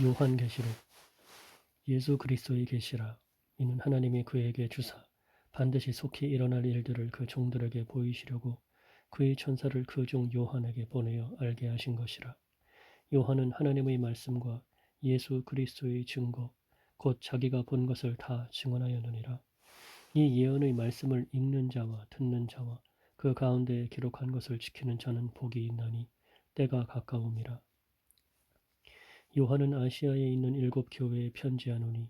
요한계시록. 예수 그리스도의 계시라. 이는 하나님이 그에게 주사 반드시 속히 일어날 일들을 그 종들에게 보이시려고 그의 천사를 그 종 요한에게 보내어 알게 하신 것이라. 요한은 하나님의 말씀과 예수 그리스도의 증거 곧 자기가 본 것을 다 증언하였느니라. 이 예언의 말씀을 읽는 자와 듣는 자와 그 가운데에 기록한 것을 지키는 자는 복이 있나니 때가 가까움이라. 요한은 아시아에 있는 7교회에 편지하노니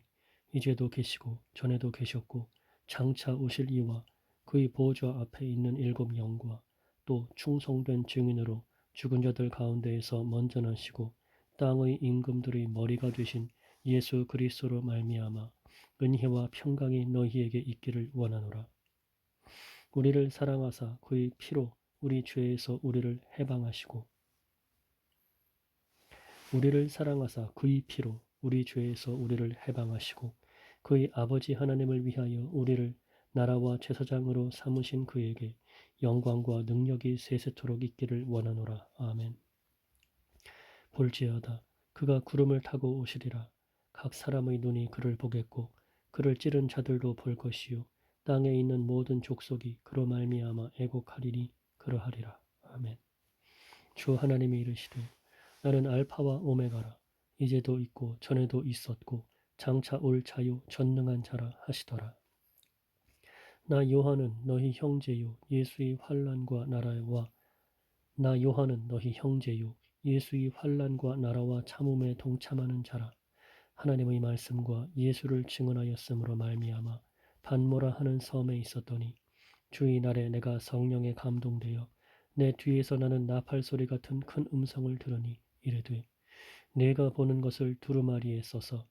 이제도 계시고 전에도 계셨고 장차 오실 이와 그의 보좌 앞에 있는 7영과 또 충성된 증인으로 죽은 자들 가운데에서 먼저 나시고 땅의 임금들의 머리가 되신 예수 그리스도로 말미암아 은혜와 평강이 너희에게 있기를 원하노라. 우리를 사랑하사 그의 피로 우리 죄에서 우리를 해방하시고 우리를 사랑하사 그의 피로 우리 죄에서 우리를 해방하시고 그의 아버지 하나님을 위하여 우리를 나라와 제사장으로 삼으신 그에게 영광과 능력이 세세토록 있기를 원하노라. 아멘. 볼지어다 그가 구름을 타고 오시리라. 각 사람의 눈이 그를 보겠고 그를 찌른 자들도 볼 것이요 땅에 있는 모든 족속이 그로 말미암아 애곡하리니 그러하리라. 아멘. 주 하나님이 이르시되 나는 알파와 오메가라. 이제도 있고 전에도 있었고 장차 올 자요 전능한 자라 하시더라. 나 요한은 너희 형제요 예수의 환난과 나라와 나 요한은 너희 형제요 예수의 환난과 나라와 참음에 동참하는 자라. 하나님의 말씀과 예수를 증언하였으므로 말미암아 반모라 하는 섬에 있었더니 주의 날에 내가 성령에 감동되어 내 뒤에서 나는 나팔 소리 같은 큰 음성을 들으니 이르되 내가 보는 것을 두루마리에 써서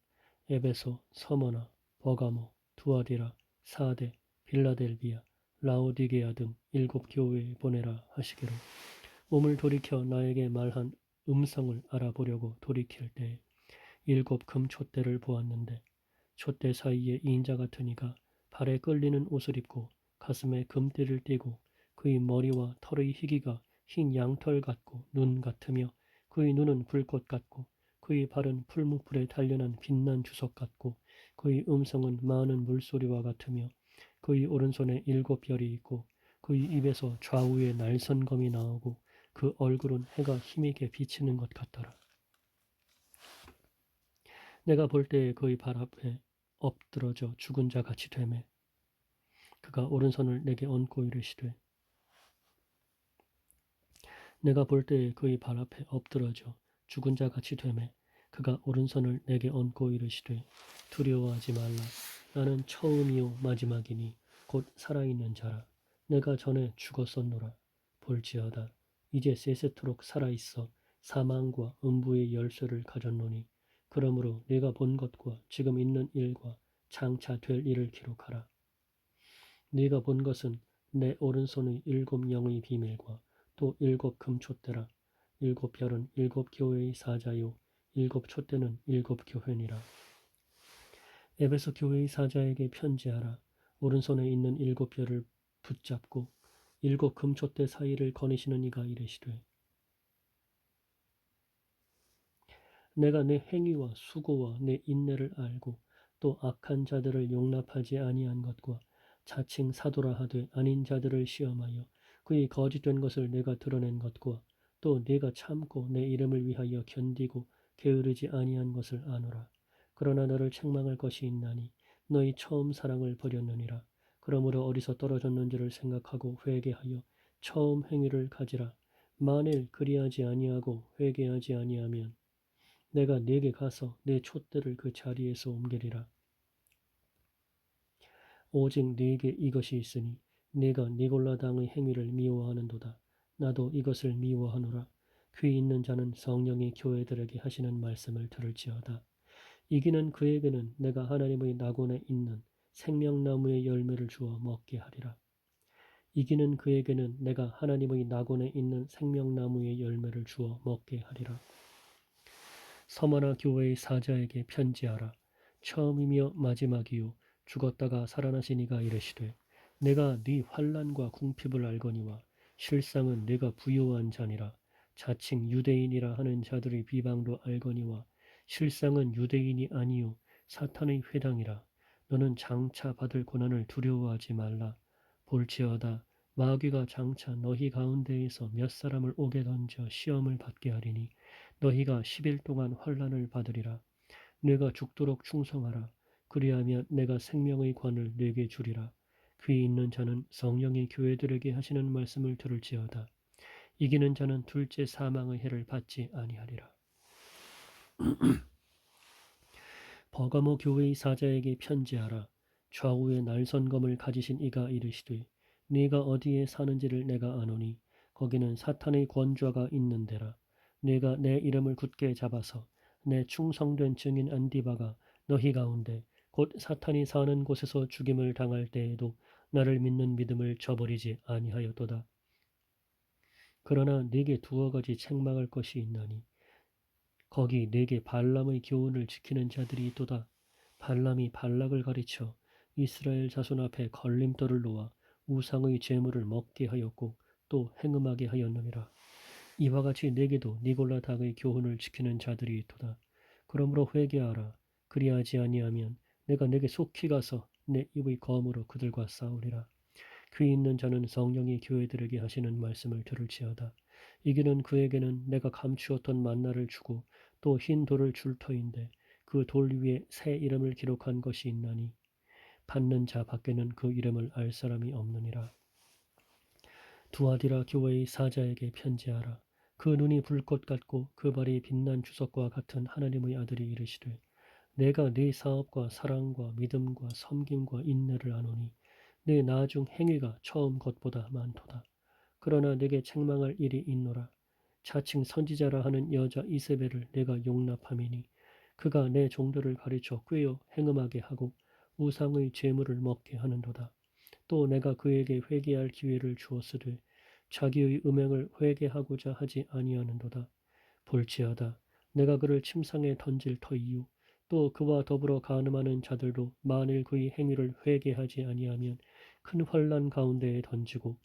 에베소, 서머나, 버가모, 두아디라, 사데, 빌라델비아, 라오디게아 등 7교회에 보내라 하시기로 몸을 돌이켜 나에게 말한 음성을 알아보려고 돌이킬 때에 7 금촛대를 보았는데 촛대 사이에 인자 같은 이가 발에 끌리는 옷을 입고 가슴에 금띠를 띠고 그의 머리와 털의 희기가 흰 양털 같고 눈 같으며 그의 눈은 불꽃 같고 그의 발은 풀무불에 단련한 빛난 주석 같고 그의 음성은 많은 물소리와 같으며 그의 오른손에 7별이 있고 그의 입에서 좌우에 날선검이 나오고 그 얼굴은 해가 힘있게 비치는 것 같더라. 내가 볼 때에 그의 발 앞에 엎드러져 죽은 자 같이 되매 그가 오른손을 내게 얹고 이르시되 내가 볼 때에 그의 발 앞에 엎드러져 죽은 자 같이 되매 그가 오른손을 내게 얹고 이르시되 두려워하지 말라. 나는 처음이요 마지막이니 곧 살아있는 자라. 내가 전에 죽었었노라. 볼지어다 이제 세세토록 살아있어 사망과 음부의 열쇠를 가졌노니 그러므로 내가 본 것과 지금 있는 일과 장차 될 일을 기록하라. 네가 본 것은 내 오른손의 7영의 비밀과 또 7 금촛대라. 7별은 7교회의 사자요 7 촛대는 7 교회니라. 에베소 교회의 사자에게 편지하라. 오른손에 있는 7별을 붙잡고 7 금촛대 사이를 거니시는 이가 이르시되 내가 내 행위와 수고와 내 인내를 알고 또 악한 자들을 용납하지 아니한 것과 자칭 사도라 하되 아닌 자들을 시험하여 그의 거짓된 것을 내가 드러낸 것과 또 내가 참고 내 이름을 위하여 견디고 게으르지 아니한 것을 아노라. 그러나 너를 책망할 것이 있나니 너희 처음 사랑을 버렸느니라. 그러므로 어디서 떨어졌는지를 생각하고 회개하여 처음 행위를 가지라. 만일 그리하지 아니하고 회개하지 아니하면 내가 네게 가서 내 촛대를 그 자리에서 옮기리라. 오직 네게 이것이 있으니 네가 니골라 당의 행위를 미워하는도다. 나도 이것을 미워하노라. 귀 있는 자는 성령이 교회들에게 하시는 말씀을 들을지어다. 이기는 그에게는 내가 하나님의 낙원에 있는 생명나무의 열매를 주어 먹게 하리라. 이기는 그에게는 내가 하나님의 낙원에 있는 생명나무의 열매를 주어 먹게 하리라. 서머나 교회의 사자에게 편지하라. 처음이며 마지막이요 죽었다가 살아나신 이가 이르시되 내가 네 환난과 궁핍을 알거니와 실상은 네가 부요한 자니라. 자칭 유대인이라 하는 자들의 비방도 알거니와 실상은 유대인이 아니요 사탄의 회당이라. 너는 장차 받을 고난을 두려워하지 말라. 볼지어다 마귀가 장차 너희 가운데에서 몇 사람을 옥에 던져 시험을 받게 하리니 너희가 10일 동안 환난을 받으리라. 내가 죽도록 충성하라. 그리하면 내가 생명의 관을 네게 주리라. 귀 있는 자는 성령이 교회들에게 하시는 말씀을 들을지어다. 이기는 자는 둘째 사망의 해를 받지 아니하리라. 버가모 교회의 사자에게 편지하라. 좌우에 날선검을 가지신 이가 이르시되 네가 어디에 사는지를 내가 아노니 거기는 사탄의 권좌가 있는 데라. 네가 내 이름을 굳게 잡아서 내 충성된 증인 안디바가 너희 가운데 곧 사탄이 사는 곳에서 죽임을 당할 때에도 나를 믿는 믿음을 저버리지 아니하였도다. 그러나 네게 두어 가지 책망할 것이 있나니 거기 네게 발람의 교훈을 지키는 자들이 있도다. 발람이 발락을 가르쳐 이스라엘 자손 앞에 걸림돌을 놓아 우상의 제물을 먹게 하였고 또 행음하게 하였느니라. 이와 같이 네게도 니골라 당의 교훈을 지키는 자들이 있도다. 그러므로 회개하라. 그리하지 아니하면 내가 네게 속히 가서 내 입의 검으로 그들과 싸우리라. 귀 있는 자는 성령이 교회들에게 하시는 말씀을 들을지어다. 이기는 그에게는 내가 감추었던 만나를 주고 또 흰 돌을 줄 터인데 그 돌 위에 새 이름을 기록한 것이 있나니 받는 자 밖에는 그 이름을 알 사람이 없느니라. 두아디라 교회의 사자에게 편지하라. 그 눈이 불꽃 같고 그 발이 빛난 주석과 같은 하나님의 아들이 이르시되 내가 네 사업과 사랑과 믿음과 섬김과 인내를 아노니 내 나중 행위가 처음 것보다 많도다. 그러나 내게 책망할 일이 있노라. 자칭 선지자라 하는 여자 이세벨을 내가 용납함이니 그가 내 종들을 가르쳐 꾀어 행음하게 하고 우상의 제물을 먹게 하는도다. 또 내가 그에게 회개할 기회를 주었으되 자기의 음행을 회개하고자 하지 아니하는도다. 볼지어다 내가 그를 침상에 던질 터이요 또 그와 더불어 간음하는 자들도 만일 그의 행위를 회개하지 아니하면 큰 환난 가운데에 던지고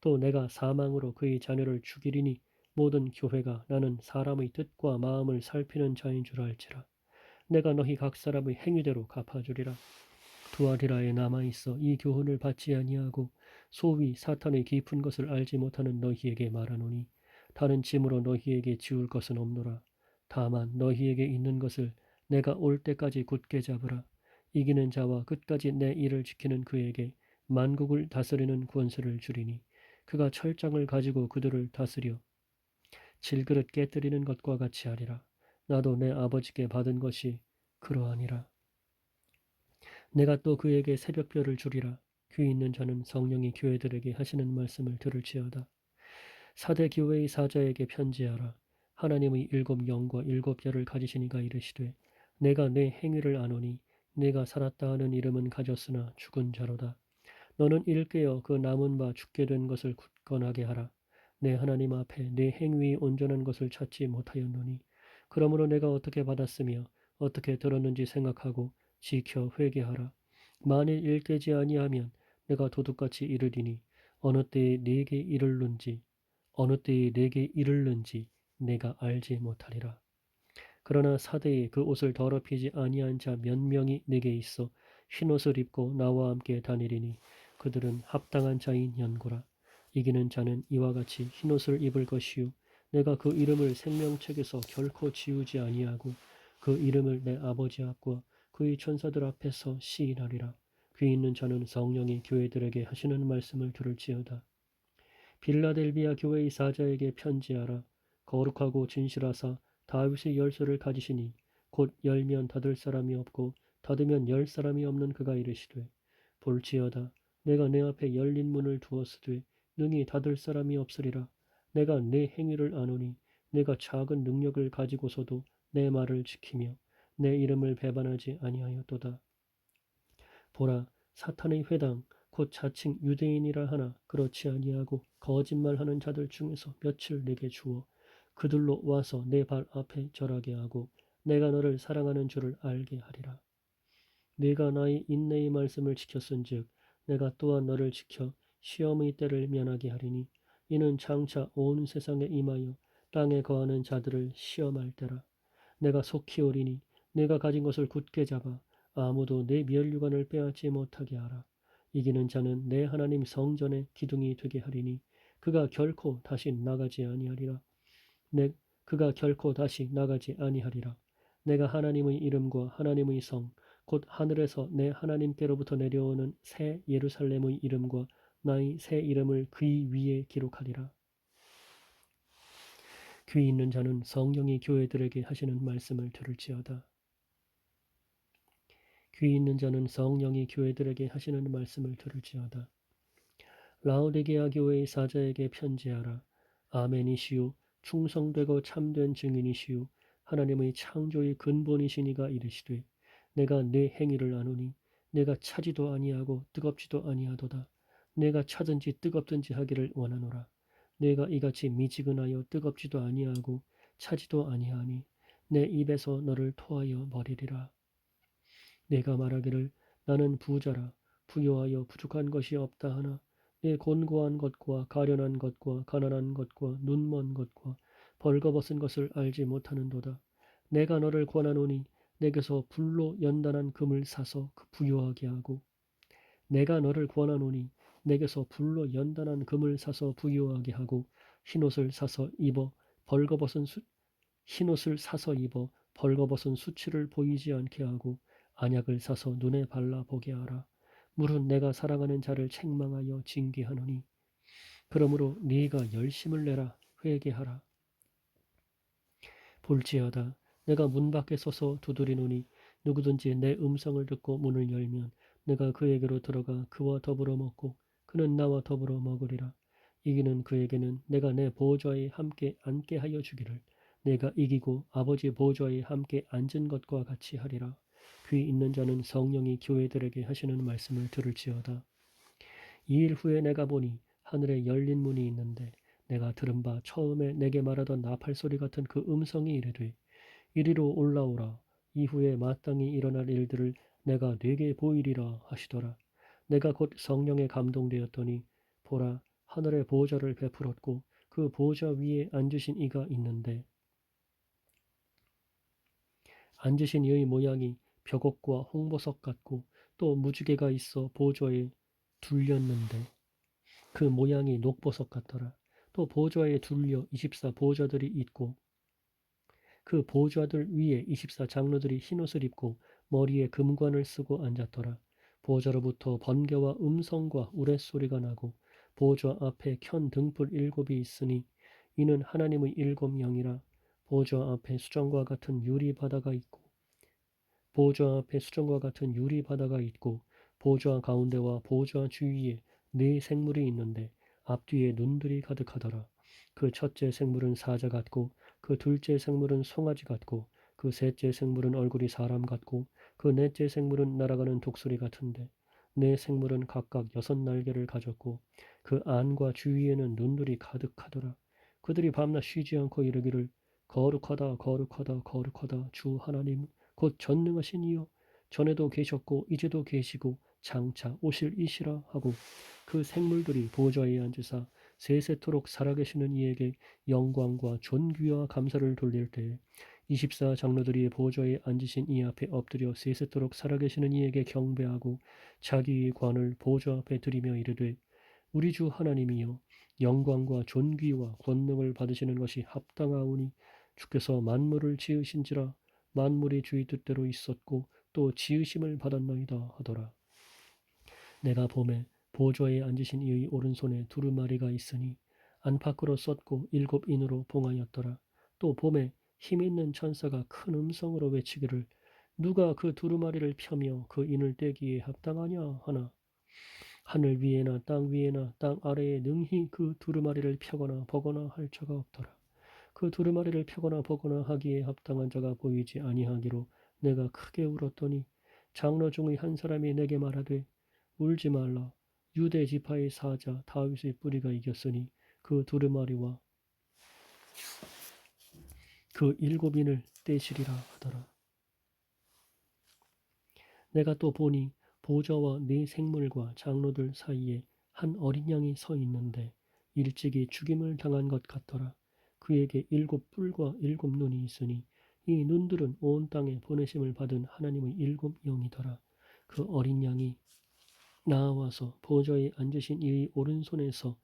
또 내가 사망으로 그의 자녀를 죽이리니 모든 교회가 나는 사람의 뜻과 마음을 살피는 자인 줄 알지라. 내가 너희 각 사람의 행위대로 갚아주리라. 두아리라에 남아있어 이 교훈을 받지 아니하고 소위 사탄의 깊은 것을 알지 못하는 너희에게 말하노니 다른 짐으로 너희에게 지울 것은 없노라. 다만 너희에게 있는 것을 내가 올 때까지 굳게 잡으라. 이기는 자와 끝까지 내 일을 지키는 그에게 만국을 다스리는 권세를 주리니 그가 철장을 가지고 그들을 다스려 질그릇 깨뜨리는 것과 같이 하리라. 나도 내 아버지께 받은 것이 그러하니라. 내가 또 그에게 새벽별을 주리라. 귀 있는 자는 성령이 교회들에게 하시는 말씀을 들을지어다. 사대 교회의 사자에게 편지하라. 하나님의 일곱 영과 일곱 별을 가지신 이가 이르시되 내가 내 행위를 아노니 내가 살았다 하는 이름은 가졌으나 죽은 자로다. 너는 일깨어 그 남은 바 죽게 된 것을 굳건하게 하라. 내 하나님 앞에 내 행위의 온전한 것을 찾지 못하였노니 그러므로 내가 어떻게 받았으며 어떻게 들었는지 생각하고 지켜 회개하라. 만일 일깨지 아니하면 내가 도둑같이 이르리니 어느 때에 네게 이르는지 내가 알지 못하리라. 그러나 사대에 그 옷을 더럽히지 아니한 자 몇 명이 내게 있어 흰옷을 입고 나와 함께 다니리니 그들은 합당한 자인 연고라. 이기는 자는 이와 같이 흰옷을 입을 것이요 내가 그 이름을 생명책에서 결코 지우지 아니하고 그 이름을 내 아버지 앞과 그의 천사들 앞에서 시인하리라. 귀 있는 자는 성령이 교회들에게 하시는 말씀을 들을지어다. 빌라델비아 교회의 사자에게 편지하라. 거룩하고 진실하사 다윗의 열쇠를 가지시니 곧 열면 닫을 사람이 없고 닫으면 열 사람이 없는 그가 이르시되 볼지어다 내가 내 앞에 열린 문을 두었으되 능히 닫을 사람이 없으리라. 내가 내 행위를 아노니 내가 작은 능력을 가지고서도 내 말을 지키며 내 이름을 배반하지 아니하였도다. 보라 사탄의 회당 곧 자칭 유대인이라 하나 그렇지 아니하고 거짓말하는 자들 중에서 며칠 내게 주어 그들로 와서 내 발 앞에 절하게 하고 내가 너를 사랑하는 줄을 알게 하리라. 네가 나의 인내의 말씀을 지켰은즉 내가 또한 너를 지켜 시험의 때를 면하게 하리니 이는 장차 온 세상에 임하여 땅에 거하는 자들을 시험할 때라. 내가 속히 오리니 내가 가진 것을 굳게 잡아 아무도 내 면류관을 빼앗지 못하게 하라. 이기는 자는 내 하나님 성전의 기둥이 되게 하리니 그가 결코 다시 나가지 아니하리라. 그가 결코 다시 나가지 아니하리라. 내가 하나님의 이름과 하나님의 성, 곧 하늘에서 내 하나님께로부터 내려오는 새 예루살렘의 이름과 나의 새 이름을 그의 위에 기록하리라. 귀 있는 자는 성령이 교회들에게 하시는 말씀을 들을지어다. 귀 있는 자는 성령이 교회들에게 하시는 말씀을 들을지어다. 라오디게아 교회의 사자에게 편지하라. 아멘이시요 충성되고 참된 증인이시요 하나님의 창조의 근본이시니가 이르시되 내가 네 행위를 아노니 내가 차지도 아니하고 뜨겁지도 아니하도다. 내가 차든지 뜨겁든지 하기를 원하노라. 내가 이같이 미지근하여 뜨겁지도 아니하고 차지도 아니하니 내 입에서 너를 토하여 버리리라. 내가 말하기를 나는 부자라 부요하여 부족한 것이 없다 하나 내 곤고한 것과 가련한 것과 가난한 것과 눈먼 것과 벌거벗은 것을 알지 못하는도다. 내가 너를 권하노니 내게서 불로 연단한 금을 사서 그 부요하게 하고 내가 너를 권하노니 내게서 불로 연단한 금을 사서 부요하게 하고 흰옷을 사서 입어 벌거벗은 흰옷을 사서 입어 벌거벗은 수치를 보이지 않게 하고 안약을 사서 눈에 발라 보게 하라. 물은 내가 사랑하는 자를 책망하여 징계하노니 그러므로 네가 열심을 내라 회개하라. 볼지어다 내가 문 밖에 서서 두드리노니 누구든지 내 음성을 듣고 문을 열면 내가 그에게로 들어가 그와 더불어 먹고 그는 나와 더불어 먹으리라. 이기는 그에게는 내가 내 보좌에 함께 앉게 하여 주기를 내가 이기고 아버지 보좌에 함께 앉은 것과 같이 하리라. 귀 있는 자는 성령이 교회들에게 하시는 말씀을 들을지어다. 2일 후에 내가 보니 하늘에 열린 문이 있는데 내가 들은 바 처음에 내게 말하던 나팔 소리 같은 그 음성이 이르되 이리로 올라오라. 이후에 마땅히 일어날 일들을 내가 네게 보이리라 하시더라. 내가 곧 성령에 감동되었더니 보라 하늘의 보좌를 베풀었고 그 보좌 위에 앉으신 이가 있는데 앉으신 이의 모양이 벽옥과 홍보석 같고 또 무지개가 있어 보좌에 둘렸는데 그 모양이 녹보석 같더라. 또 보좌에 둘려 24 보좌들이 있고 그 보좌들 위에 24 장로들이 흰옷을 입고 머리에 금관을 쓰고 앉았더라. 보좌로부터 번개와 음성과 우레소리가 나고 보좌 앞에 켠 등불 7이 있으니 이는 하나님의 7 영이라. 보좌 앞에 수정과 같은 유리 바다가 있고 보좌 앞에 수정과 같은 유리 바다가 있고 보좌 가운데와 보좌 주위에 네 생물이 있는데 앞뒤에 눈들이 가득하더라. 그 첫째 생물은 사자 같고 그 둘째 생물은 송아지 같고 그 셋째 생물은 얼굴이 사람 같고 그 넷째 생물은 날아가는 독수리 같은데 네 생물은 각각 6 날개를 가졌고 그 안과 주위에는 눈들이 가득하더라. 그들이 밤낮 쉬지 않고 이르기를 거룩하다 거룩하다 거룩하다 주 하나님 곧 전능하신 이여 전에도 계셨고 이제도 계시고 장차 오실 이시라 하고 그 생물들이 보좌에 앉으사 세세토록 살아계시는 이에게 영광과 존귀와 감사를 돌릴 때에 24 장로들이 보좌에 앉으신 이 앞에 엎드려 세세토록 살아계시는 이에게 경배하고 자기의 관을 보좌 앞에 드리며 이르되 우리 주 하나님이여 영광과 존귀와 권능을 받으시는 것이 합당하오니 주께서 만물을 지으신지라 만물이 주의 뜻대로 있었고 또 지으심을 받았나이다 하더라. 내가 보매 보좌에 앉으신 이의 오른손에 두루마리가 있으니 안팎으로 썼고 7인으로 봉하였더라. 또 보매 힘있는 천사가 큰 음성으로 외치기를 누가 그 두루마리를 펴며 그 인을 떼기에 합당하냐 하나 하늘 위에나 땅 위에나 땅 아래에 능히 그 두루마리를 펴거나 버거나 할 자가 없더라. 그 두루마리를 펴거나 버거나 하기에 합당한 자가 보이지 아니하기로 내가 크게 울었더니 장로 중의 한 사람이 내게 말하되 울지 말라. 유대 지파의 사자 다윗의 뿌리가 이겼으니 그 두루마리와 그 7인을 떼시리라 하더라. 내가 또 보니 보좌와 네 생물과 장로들 사이에 한 어린 양이 서 있는데 일찍이 죽임을 당한 것 같더라. 그에게 7 뿔과 7 눈이 있으니 이 눈들은 온 땅에 보내심을 받은 하나님의 일곱 영이더라. 그 어린 양이 나와서 보좌에 앉으신 이의 오른손에서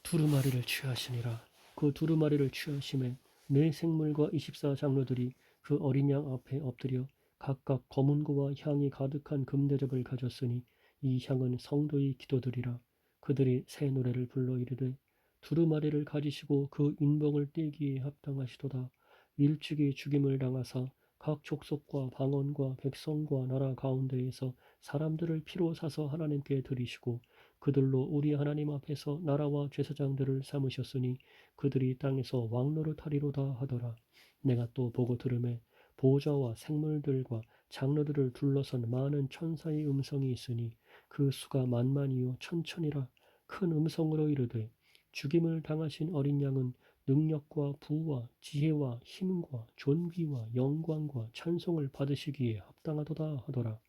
두루마리를 취하시니라. 그 두루마리를 취하심에 네 생물과 24장로들이 그 어린 양 앞에 엎드려 각각 검은 고와 향이 가득한 금대접을 가졌으니 이 향은 성도의 기도들이라. 그들이 새 노래를 불러 이르되 두루마리를 가지시고 그 인봉을 떼기에 합당하시도다. 일찍이 죽임을 당하사 각 족속과 방언과 백성과 나라 가운데에서 사람들을 피로 사서 하나님께 드리시고 그들로 우리 하나님 앞에서 나라와 제사장들을 삼으셨으니 그들이 땅에서 왕노릇하리로다 하더라. 내가 또 보고 들음에 보좌와 생물들과 장로들을 둘러선 많은 천사의 음성이 있으니 그 수가 만만이요 천천이라. 큰 음성으로 이르되 죽임을 당하신 어린 양은 능력과 부와 지혜와 힘과 존귀와 영광과 찬송을 받으시기에 합당하도다 하더라.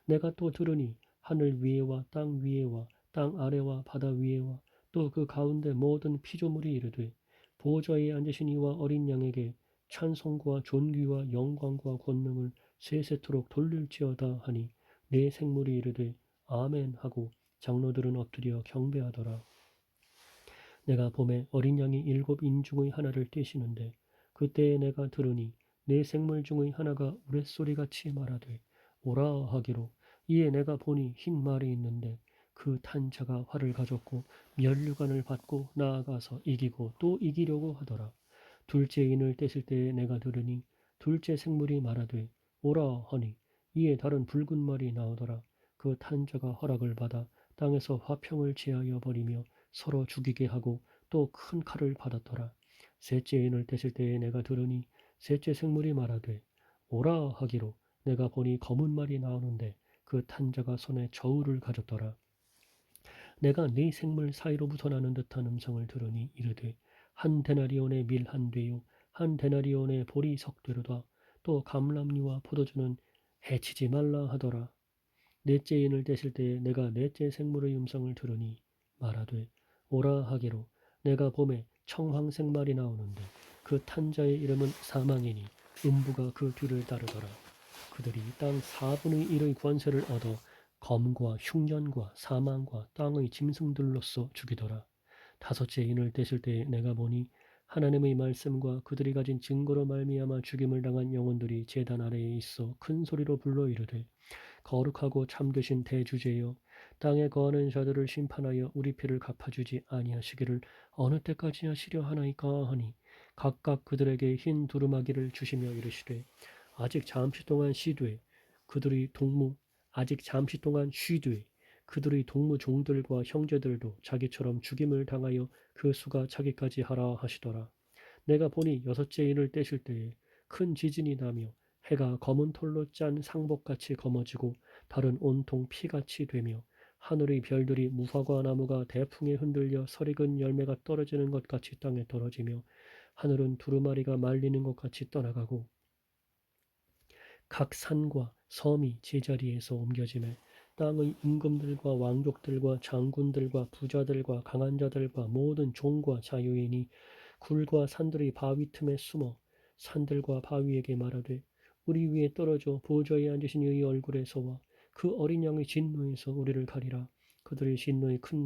내가 또 들으니 하늘 위에와 땅 위에와 땅 아래와 바다 위에와 또 그 가운데 모든 피조물이 이르되 보좌에 앉으신 이와 어린 양에게 찬송과 존귀와 영광과 권능을 세세토록 돌릴지어다 하니 네 생물이 이르되 아멘 하고 장로들은 엎드려 경배하더라. 내가 봄에 어린 양이 일곱 인 중의 하나를 떼시는데 그때에 내가 들으니 네 생물 중의 하나가 우레소리같이 말하되 오라 하기로 이에 내가 보니 흰 말이 있는데 그 탄 자가 활을 가졌고 면류관을 받고 나아가서 이기고 또 이기려고 하더라. 둘째 인을 떼실 때에 내가 들으니 둘째 생물이 말하되 오라 하니 이에 다른 붉은 말이 나오더라. 그 탄 자가 허락을 받아 땅에서 화평을 제하여 버리며 서로 죽이게 하고 또 큰 칼을 받았더라. 셋째 인을 떼실 때에 내가 들으니 셋째 생물이 말하되 오라 하기로 내가 보니 검은 말이 나오는데 그 탄 자가 손에 저울을 가졌더라. 내가 네 생물 사이로부터 나는 듯한 음성을 들으니 이르되 한 데나리온의 밀 한 되요 한 데나리온의 보리 석 되로다. 또 감람류와 포도주는 해치지 말라 하더라. 넷째 인을 떼실 때에 내가 넷째 생물의 음성을 들으니 말하되 오라 하기로 내가 봄에 청황색 말이 나오는데 그 탄자의 이름은 사망이니 음부가 그 뒤를 따르더라. 그들이 땅 4분의 1의 권세를 얻어 검과 흉년과 사망과 땅의 짐승들로서 죽이더라. 다섯째 인을 떼실 때에 내가 보니 하나님의 말씀과 그들이 가진 증거로 말미암아 죽임을 당한 영혼들이 제단 아래에 있어 큰 소리로 불러 이르되 거룩하고 참되신 대주제여 땅에 거하는 자들을 심판하여 우리 피를 갚아주지 아니하시기를 어느 때까지 하시려 하나이까 하니 각각 그들에게 흰 두루마기를 주시며 이르시되 아직 잠시 동안 쉬되 그들의 동무 아직 잠시 동안 쉬되 그들의 동무 종들과 형제들도 자기처럼 죽임을 당하여 그 수가 차기까지 하라 하시더라. 내가 보니 여섯째 인을 떼실 때에 큰 지진이 나며 해가 검은 털로 짠 상복같이 검어지고 달은 온통 피같이 되며 하늘의 별들이 무화과 나무가 대풍에 흔들려 설익은 열매가 떨어지는 것 같이 땅에 떨어지며 하늘은 두루마리가 말리는 것 같이 떠나가고 각 산과 섬이 제자리에서 옮겨지매 땅의 임금들과 왕족들과 장군들과 부자들과 강한 자들과 모든 종과 자유인이 굴과 산들의 바위 틈에 숨어 산들과 바위에게 말하되 우리 위에 떨어져 보좌에 앉으신 이의 얼굴에서와 그 어린 양의 진노에서 우리를 가리라. 그들의 진노의 큰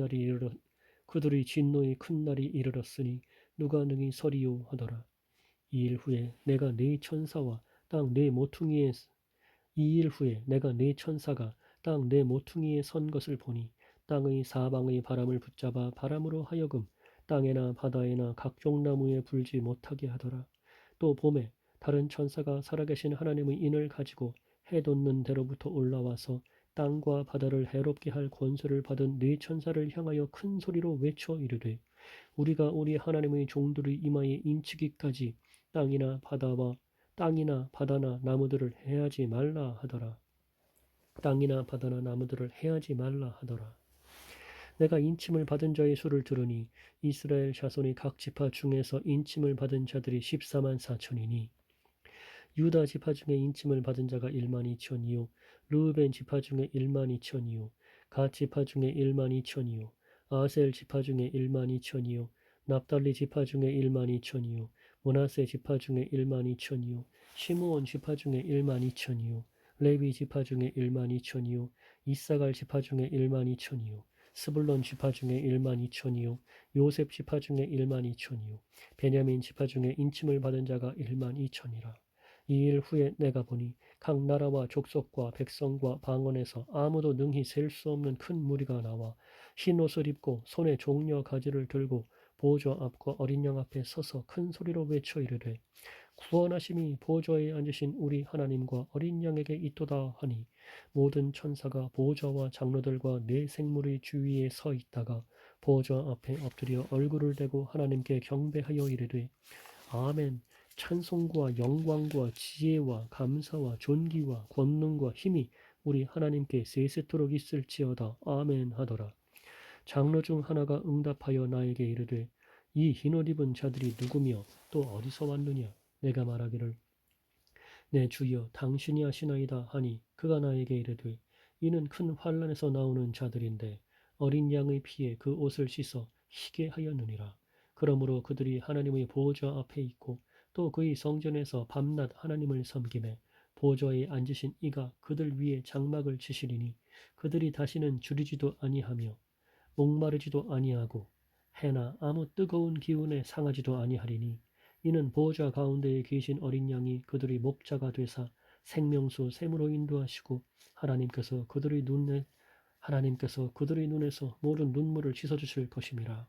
날이 이르렀으니 누가 능히 서리요 하더라. 이 일 후에 내가 네 천사와 땅 네 모퉁이에 이 일 후에 내가 네 천사가 땅 네 모퉁이에 선 것을 보니 땅의 사방의 바람을 붙잡아 바람으로 하여금 땅에나 바다에나 각종 나무에 불지 못하게 하더라. 또 봄에 다른 천사가 살아계신 하나님의 인을 가지고 해 돋는 데로부터 올라와서 땅과 바다를 해롭게 할 권세를 받은 네 천사를 향하여 큰 소리로 외쳐 이르되 우리가 우리 하나님의 종들의 이마에 인치기까지 땅이나 바다나 나무들을 해하지 말라 하더라. 땅이나 바다나 나무들을 해하지 말라 하더라. 내가 인침을 받은 자의 수를 들으니 이스라엘 자손이 각 지파 중에서 인침을 받은 자들이 14만 4천이니 유다 지파 중에 인침을 받은 자가 1만 2천이요 르우벤 지파 중에 1만 2천이요 갓 지파 중에 1만 2천이요 아셀 지파 중에 1만 2천이요 납달리 지파 중에 1만 2천이요 므낫세 지파 중에 12000이요 시므온 지파 중에 12000이요 레위 지파 중에 12000이요 이사갈 지파 중에 12000이요 스불론 지파 중에 12000이요 요셉 지파 중에 12000이요 베냐민 지파 중에 인침을 받은 자가 12000이라. 이 일 후에 내가 보니 각 나라와 족속과 백성과 방언에서 아무도 능히 셀 수 없는 큰 무리가 나와 흰 옷을 입고 손에 종려 가지를 들고 보좌 앞과 어린 양 앞에 서서 큰 소리로 외쳐 이르되 구원하심이 보좌에 앉으신 우리 하나님과 어린 양에게 있도다 하니 모든 천사가 보좌와 장로들과 네 생물의 주위에 서 있다가 보좌 앞에 엎드려 얼굴을 대고 하나님께 경배하여 이르되 아멘. 찬송과 영광과 지혜와 감사와 존귀와 권능과 힘이 우리 하나님께 세세토록 있을지어다. 아멘 하더라. 장로 중 하나가 응답하여 나에게 이르되 이 흰옷 입은 자들이 누구며 또 어디서 왔느냐. 내가 말하기를 내 주여 당신이 하시나이다 하니 그가 나에게 이르되 이는 큰 환란에서 나오는 자들인데 어린 양의 피에 그 옷을 씻어 희게 하였느니라. 그러므로 그들이 하나님의 보좌 앞에 있고 또 그의 성전에서 밤낮 하나님을 섬기매 보좌에 앉으신 이가 그들 위에 장막을 치시리니 그들이 다시는 줄이지도 아니하며 목마르지도 아니하고 해나 아무 뜨거운 기운에 상하지도 아니하리니 이는 보좌 가운데에 계신 어린 양이 그들의 목자가 되사 생명수 샘으로 인도하시고 하나님께서 그들의 눈에서 모든 눈물을 씻어주실 것임이라.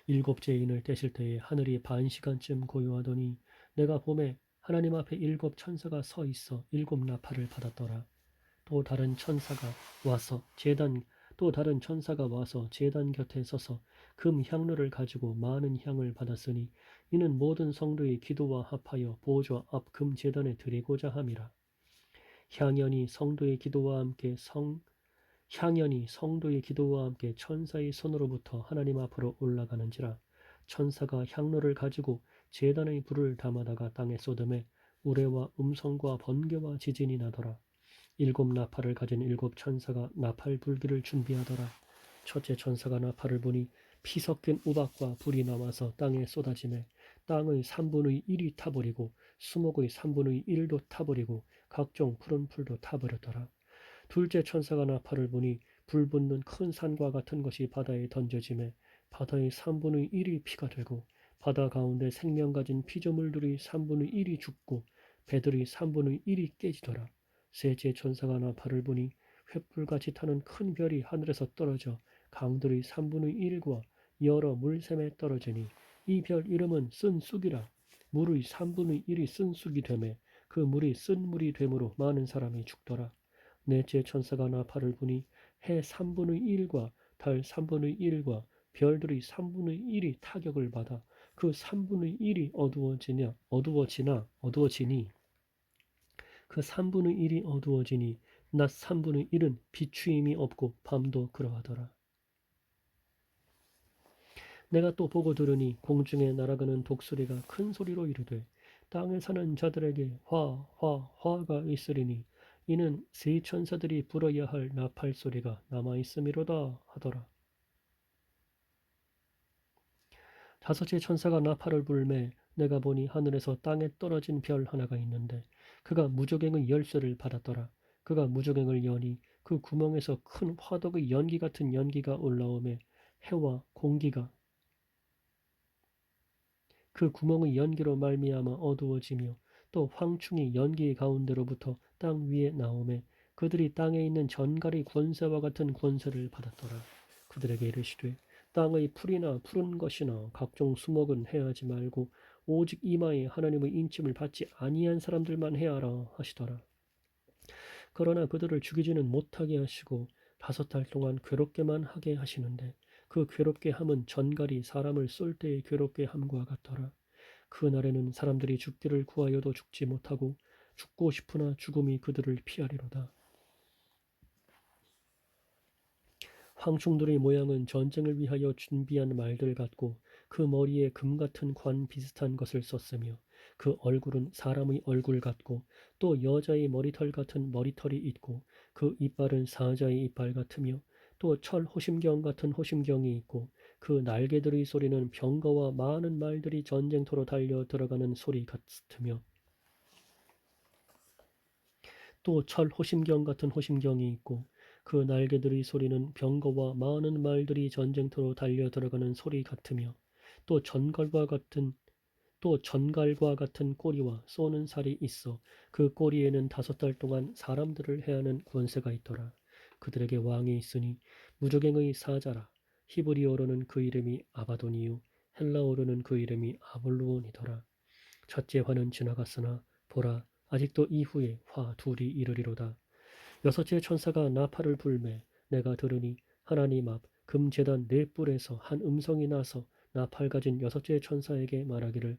일곱째 인을 떼실 때에 하늘이 반 시간쯤 고요하더니 내가 보매 하나님 앞에 일곱 천사가 서 있어 일곱 나팔을 받았더라. 또 다른 천사가 와서 제단 곁에 서서 금 향로를 가지고 많은 향을 받았으니 이는 모든 성도의 기도와 합하여 보좌 앞 금 제단에 드리고자 함이라. 향연이 성도의 기도와 함께 천사의 손으로부터 하나님 앞으로 올라가는지라. 천사가 향로를 가지고 제단의 불을 담아다가 땅에 쏟음에 우레와 음성과 번개와 지진이 나더라. 일곱 나팔을 가진 일곱 천사가 나팔 불기를 준비하더라. 첫째 천사가 나팔을 부니 피 섞인 우박과 불이 나와서 땅에 쏟아지매 땅의 3분의 1이 타버리고 수목의 3분의 1도 타버리고 각종 푸른 풀도 타버렸더라. 둘째 천사가 나팔을 부니 불 붙는 큰 산과 같은 것이 바다에 던져지매 바다의 3분의 1이 피가 되고 바다 가운데 생명 가진 피조물들이 3분의 1이 죽고 배들이 3분의 1이 깨지더라. 셋째 천사가 나팔을 부니 횃불같이 타는 큰 별이 하늘에서 떨어져 강들의 3분의 1과 여러 물샘에 떨어지니 이 별 이름은 쓴 쑥이라. 물의 3분의 1이 쓴 쑥이 되매 그 물이 쓴 물이 되므로 많은 사람이 죽더라. 넷째 천사가 나팔을 부니 해 3분의 1과 달 3분의 1과 별들이 3분의 1이 타격을 받아 그 3분의 1이 어두워지니 그 3분의 1이 어두워지니 낮 3분의 1은 비추임이 없고 밤도 그러하더라. 내가 또 보고 들으니 공중에 날아가는 독수리가 큰 소리로 이르되 땅에 사는 자들에게 화가 있으리니 이는 세 천사들이 불어야 할 나팔 소리가 남아 있음이로다 하더라. 다섯째 천사가 나팔을 불매 내가 보니 하늘에서 땅에 떨어진 별 하나가 있는데 그가 무저갱의 열쇠를 받았더라. 그가 무저갱을 여니 그 구멍에서 큰 화덕의 연기 같은 연기가 올라오매 해와 공기가 그 구멍의 연기로 말미암아 어두워지며 또 황충이 연기 가운데로부터 땅 위에 나오매 그들이 땅에 있는 전갈의 권세와 같은 권세를 받았더라. 그들에게 이르시되 땅의 풀이나 푸른 것이나 각종 수목은 해하지 말고 오직 이마에 하나님의 인침을 받지 아니한 사람들만 해하라 하시더라. 그러나 그들을 죽이지는 못하게 하시고 5달 동안 괴롭게만 하게 하시는데 그 괴롭게 함은 전갈이 사람을 쏠 때의 괴롭게 함과 같더라. 그 날에는 사람들이 죽기를 구하여도 죽지 못하고 죽고 싶으나 죽음이 그들을 피하리로다. 황충들의 모양은 전쟁을 위하여 준비한 말들 같고 그 머리에 금 같은 관 비슷한 것을 썼으며 그 얼굴은 사람의 얼굴 같고 또 여자의 머리털 같은 머리털이 있고 그 이빨은 사자의 이빨 같으며 또 철 호심경 같은 호심경이 있고 그 날개들의 소리는 병거와 많은 말들이 전쟁터로 달려 들어가는 소리 같으며 또 철 호심경 같은 호심경이 있고 그 날개들의 소리는 병거와 많은 말들이 전쟁터로 달려 들어가는 소리 같으며 또 전갈과 같은 꼬리와 쏘는 살이 있어 그 꼬리에는 5달 동안 사람들을 해하는 권세가 있더라. 그들에게 왕이 있으니 무저갱의 사자라. 히브리어로는 그 이름이 아바돈이요 헬라어로는 그 이름이 아볼루온이더라. 첫째 화는 지나갔으나 보라 아직도 이후에 화 둘이 이르리로다. 여섯째 천사가 나팔을 불매 내가 들으니 하나님 앞 금제단 네 뿔에서 한 음성이 나서 나팔 가진 여섯째 천사에게 말하기를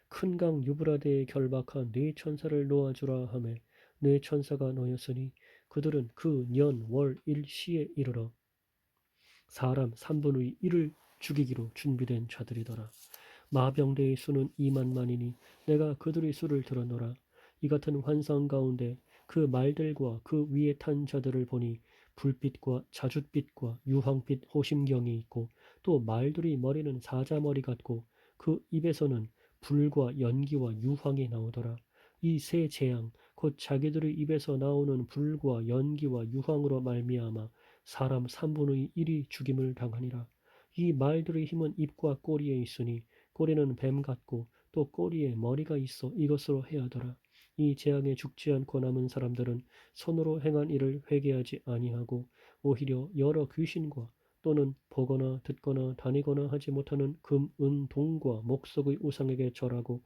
큰 강 유브라데에 결박한 네 천사를 놓아주라 하매 네 천사가 놓였으니 그들은 그 년 월 일시에 이르러 사람 3분의 1을 죽이기로 준비된 자들이더라. 마병대의 수는 2만만이니 내가 그들의 수를 들어노라. 이 같은 환상 가운데 그 말들과 그 위에 탄 자들을 보니 불빛과 자줏빛과 유황빛 호심경이 있고 또 말들의 머리는 사자머리 같고 그 입에서는 불과 연기와 유황이 나오더라. 이 세 재앙 곧 자기들의 입에서 나오는 불과 연기와 유황으로 말미암아 사람 3분의 1이 죽임을 당하니라. 이 말들의 힘은 입과 꼬리에 있으니 꼬리는 뱀 같고 또 꼬리에 머리가 있어 이것으로 해하더라. 이 재앙에 죽지 않고 남은 사람들은 손으로 행한 일을 회개하지 아니하고 오히려 여러 귀신과 또는 보거나 듣거나 다니거나 하지 못하는 금, 은, 동과 목석의 우상에게 절하고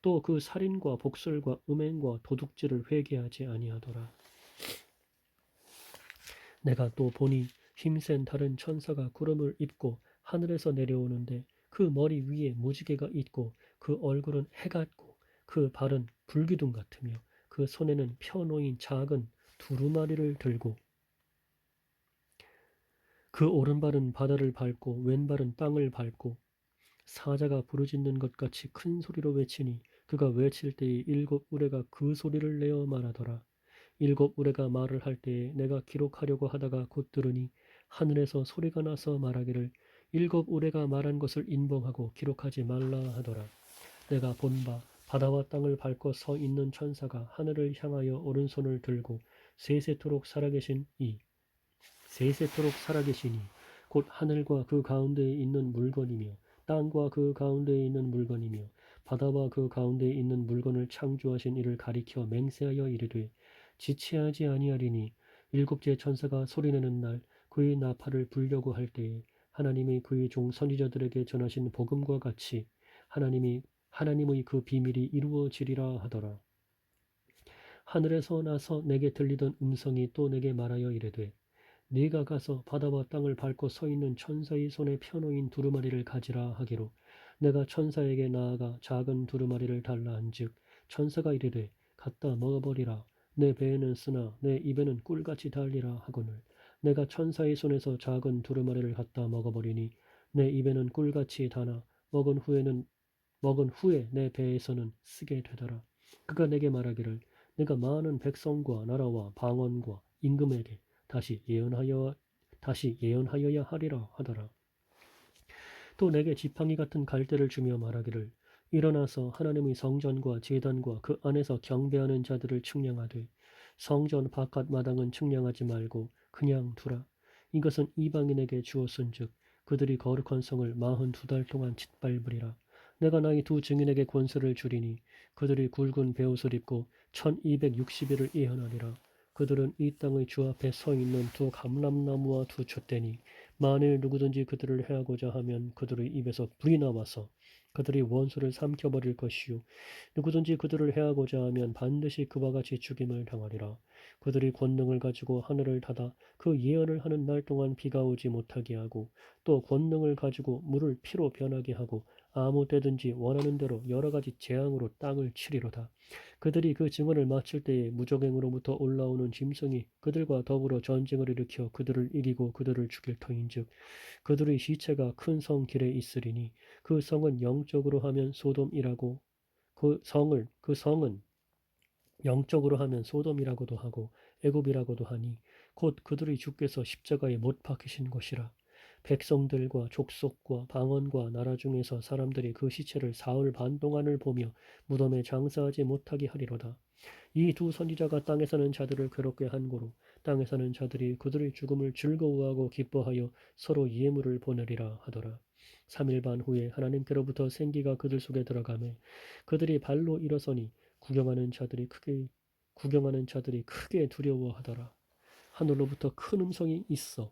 또 그 살인과 복술과 음행과 도둑질을 회개하지 아니하더라. 내가 또 보니 힘센 다른 천사가 구름을 입고 하늘에서 내려오는데 그 머리 위에 무지개가 있고 그 얼굴은 해 같고 그 발은 불기둥 같으며 그 손에는 펴놓인 작은 두루마리를 들고 그 오른발은 바다를 밟고 왼발은 땅을 밟고 사자가 부르짖는 것 같이 큰 소리로 외치니 그가 외칠 때에 7우레가 그 소리를 내어 말하더라. 7우레가 말을 할 때에 내가 기록하려고 하다가 곧 들으니 하늘에서 소리가 나서 말하기를 7우레가 말한 것을 인봉하고 기록하지 말라 하더라. 내가 본 바 바다와 땅을 밟고 서 있는 천사가 하늘을 향하여 오른손을 들고 세세토록 살아계시니 곧 하늘과 그 가운데에 있는 물건이며 땅과 그 가운데에 있는 물건이며 바다와 그 가운데에 있는 물건을 창조하신 이를 가리켜 맹세하여 이르되 지체하지 아니하리니 일곱째 천사가 소리내는 날 그의 나팔을 불려고 할 때에 하나님이 그의 종 선지자들에게 전하신 복음과 같이 하나님의 그 비밀이 이루어지리라 하더라. 하늘에서 나서 내게 들리던 음성이 또 내게 말하여 이르되 네가 가서 바다와 땅을 밟고 서 있는 천사의 손에 펴놓인 두루마리를 가지라 하기로 내가 천사에게 나아가 작은 두루마리를 달라 한즉 천사가 이르되 갖다 먹어버리라 내 배에는 쓰나 내 입에는 꿀같이 달리라 하거늘 내가 천사의 손에서 작은 두루마리를 갖다 먹어버리니 내 입에는 꿀같이 다나 먹은 후에 내 배에서는 쓰게 되더라. 그가 내게 말하기를 내가 많은 백성과 나라와 방언과 임금에게 다시 예언하여야 하리라 하더라. 또 내게 지팡이 같은 갈대를 주며 말하기를 일어나서 하나님의 성전과 제단과 그 안에서 경배하는 자들을 측량하되 성전 바깥 마당은 측량하지 말고 그냥 두라. 이것은 이방인에게 주었은즉 그들이 거룩한 성을 42달 동안 짓밟으리라. 내가 나의 두 증인에게 권세를 주리니 그들이 굵은 베옷을 입고 1260일을 예언하리라. 그들은 이 땅의 주 앞에 서 있는 두 감람나무와 두 촛대니 만일 누구든지 그들을 해하고자 하면 그들의 입에서 불이 나와서 그들의 원수를 삼켜버릴 것이요 누구든지 그들을 해하고자 하면 반드시 그와 같이 죽임을 당하리라. 그들이 권능을 가지고 하늘을 닫아 그 예언을 하는 날 동안 비가 오지 못하게 하고 또 권능을 가지고 물을 피로 변하게 하고 아무 때든지 원하는 대로 여러 가지 재앙으로 땅을 치리로다. 그들이 그 증언을 마칠 때에 무적행으로부터 올라오는 짐승이 그들과 더불어 전쟁을 일으켜 그들을 이기고 그들을 죽일 터인즉 그들의 시체가 큰 성 길에 있으리니 그 성은 영적으로 하면 소돔이라고 그 성은 영적으로 하면 소돔이라고도 하고 애굽이라고도 하니 곧 그들의 주께서 십자가에 못 박히신 것이라. 백성들과 족속과 방언과 나라 중에서 사람들이 그 시체를 사흘 반 동안을 보며 무덤에 장사하지 못하게 하리로다. 이 두 선지자가 땅에 사는 자들을 괴롭게 한 고로 땅에 사는 자들이 그들의 죽음을 즐거워하고 기뻐하여 서로 예물을 보내리라 하더라. 3일 반 후에 하나님께로부터 생기가 그들 속에 들어가매 그들이 발로 일어서니 구경하는 자들이 크게 두려워하더라. 하늘로부터 큰 음성이 있어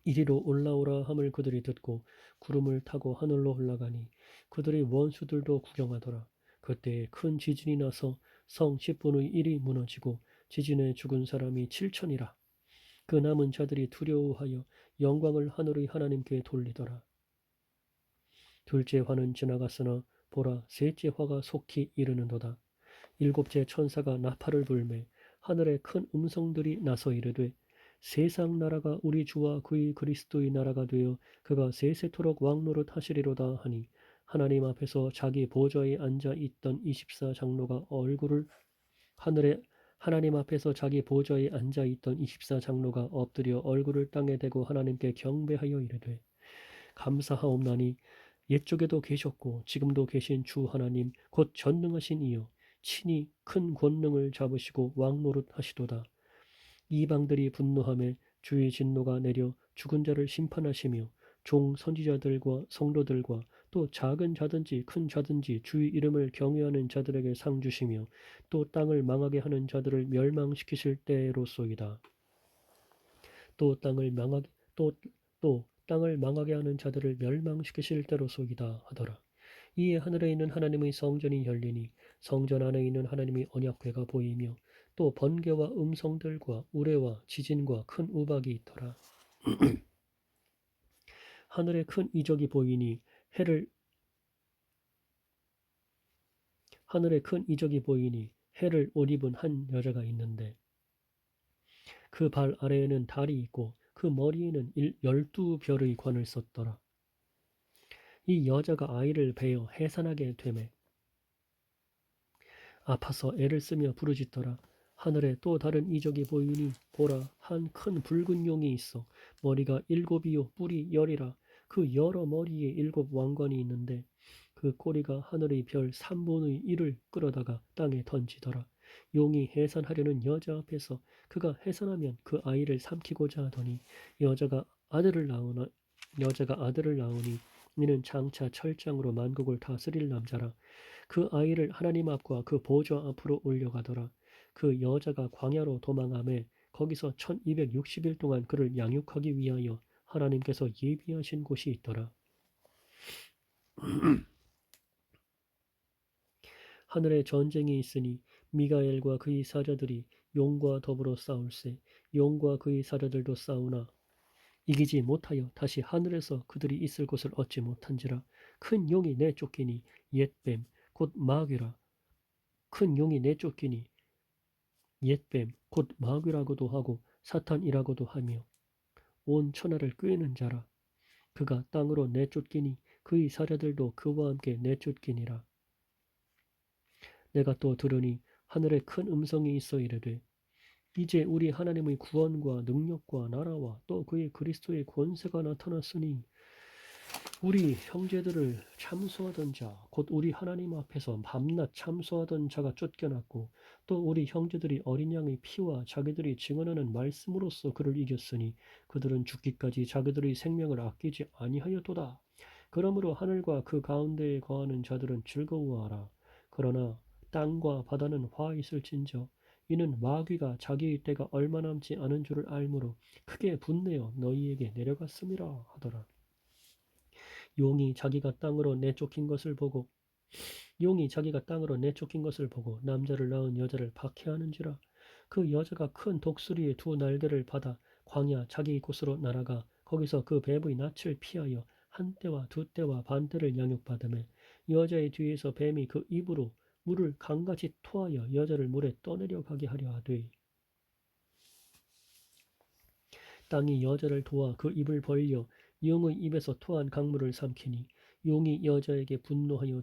이리로 올라오라 함을 그들이 듣고 구름을 타고 하늘로 올라가니 그들의 원수들도 구경하더라. 그때에 큰 지진이 나서 성 10분의 1이 무너지고 지진에 죽은 사람이 7천이라. 그 남은 자들이 두려워하여 영광을 하늘의 하나님께 돌리더라. 둘째 화는 지나갔으나 보라 셋째 화가 속히 이르는도다. 일곱째 천사가 나팔을 불매 하늘에 큰 음성들이 나서 이르되 세상 나라가 우리 주와 그의 그리스도의 나라가 되어 그가 세세토록 왕노릇 하시리로다 하니 하나님 앞에서 자기 보좌에 앉아 있던 24장로가 얼굴을 하늘에 하나님 앞에서 자기 보좌에 앉아 있던 24장로가 엎드려 얼굴을 땅에 대고 하나님께 경배하여 이르되 감사하옵나니 옛적에도 계셨고 지금도 계신 주 하나님 곧 전능하신 이여 친히 큰 권능을 잡으시고 왕노릇 하시도다. 이방들이 분노하며 주의 진노가 내려 죽은 자를 심판하시며 종 선지자들과 성도들과 또 작은 자든지 큰 자든지 주의 이름을 경외하는 자들에게 상 주시며 또 땅을 망하게 하는 자들을 멸망시키실 때로소이다. 또 땅을 망하게 하는 자들을 멸망시키실 때로소이다 하더라. 이에 하늘에 있는 하나님의 성전이 열리니 성전 안에 있는 하나님의 언약궤가 보이며 또 번개와 음성들과 우레와 지진과 큰 우박이 있더라. 하늘에 큰 이적이 보이니 해를 옷 입은 한 여자가 있는데 그 발 아래에는 달이 있고 그 머리에는 12별의 관을 썼더라. 이 여자가 아이를 베어 해산하게 되매 아파서 애를 쓰며 부르짖더라. 하늘에 또 다른 이적이 보이니 보라 한 큰 붉은 용이 있어 머리가 7이요 뿔이 10이라. 그 여러 머리에 7 왕관이 있는데 그 꼬리가 하늘의 별 3분의 1을 끌어다가 땅에 던지더라. 용이 해산하려는 여자 앞에서 그가 해산하면 그 아이를 삼키고자 하더니 여자가 아들을 낳으니 이는 장차 철장으로 만국을 다스릴 남자라. 그 아이를 하나님 앞과 그 보좌 앞으로 올려가더라. 그 여자가 광야로 도망하매 거기서 1260일 동안 그를 양육하기 위하여 하나님께서 예비하신 곳이 있더라. 하늘에 전쟁이 있으니 미가엘과 그의 사자들이 용과 더불어 싸울세. 용과 그의 사자들도 싸우나 이기지 못하여 다시 하늘에서 그들이 있을 곳을 얻지 못한지라. 큰 용이 내쫓기니 옛뱀 곧 마귀라. 큰 용이 내쫓기니 옛뱀 곧 마귀라고도 하고 사탄이라고도 하며 온 천하를 꾀는 자라. 그가 땅으로 내쫓기니 그의 사자들도 그와 함께 내쫓기니라. 내가 또 들으니 하늘에 큰 음성이 있어 이르되 이제 우리 하나님의 구원과 능력과 나라와 또 그의 그리스도의 권세가 나타났으니 우리 형제들을 참소하던 자, 곧 우리 하나님 앞에서 밤낮 참소하던 자가 쫓겨났고 또 우리 형제들이 어린 양의 피와 자기들이 증언하는 말씀으로써 그를 이겼으니 그들은 죽기까지 자기들의 생명을 아끼지 아니하였도다. 그러므로 하늘과 그 가운데에 거하는 자들은 즐거워하라. 그러나 땅과 바다는 화 있을진저 이는 마귀가 자기의 때가 얼마 남지 않은 줄을 알므로 크게 분내어 너희에게 내려갔음이라 하더라. 용이 자기가 땅으로 내쫓긴 것을 보고 남자를 낳은 여자를 박해하는지라. 그 여자가 큰 독수리의 2 날개를 받아 광야 자기 곳으로 날아가 거기서 그 뱀의 낯을 피하여 1때와 2때와 반때를 양육받으며 여자의 뒤에서 뱀이 그 입으로 물을 강같이 토하여 여자를 물에 떠내려 가게 하려 하되 땅이 여자를 도와 그 입을 벌려 용의 입에서 토한 강물을 삼키니 용이 여자에게 분노하여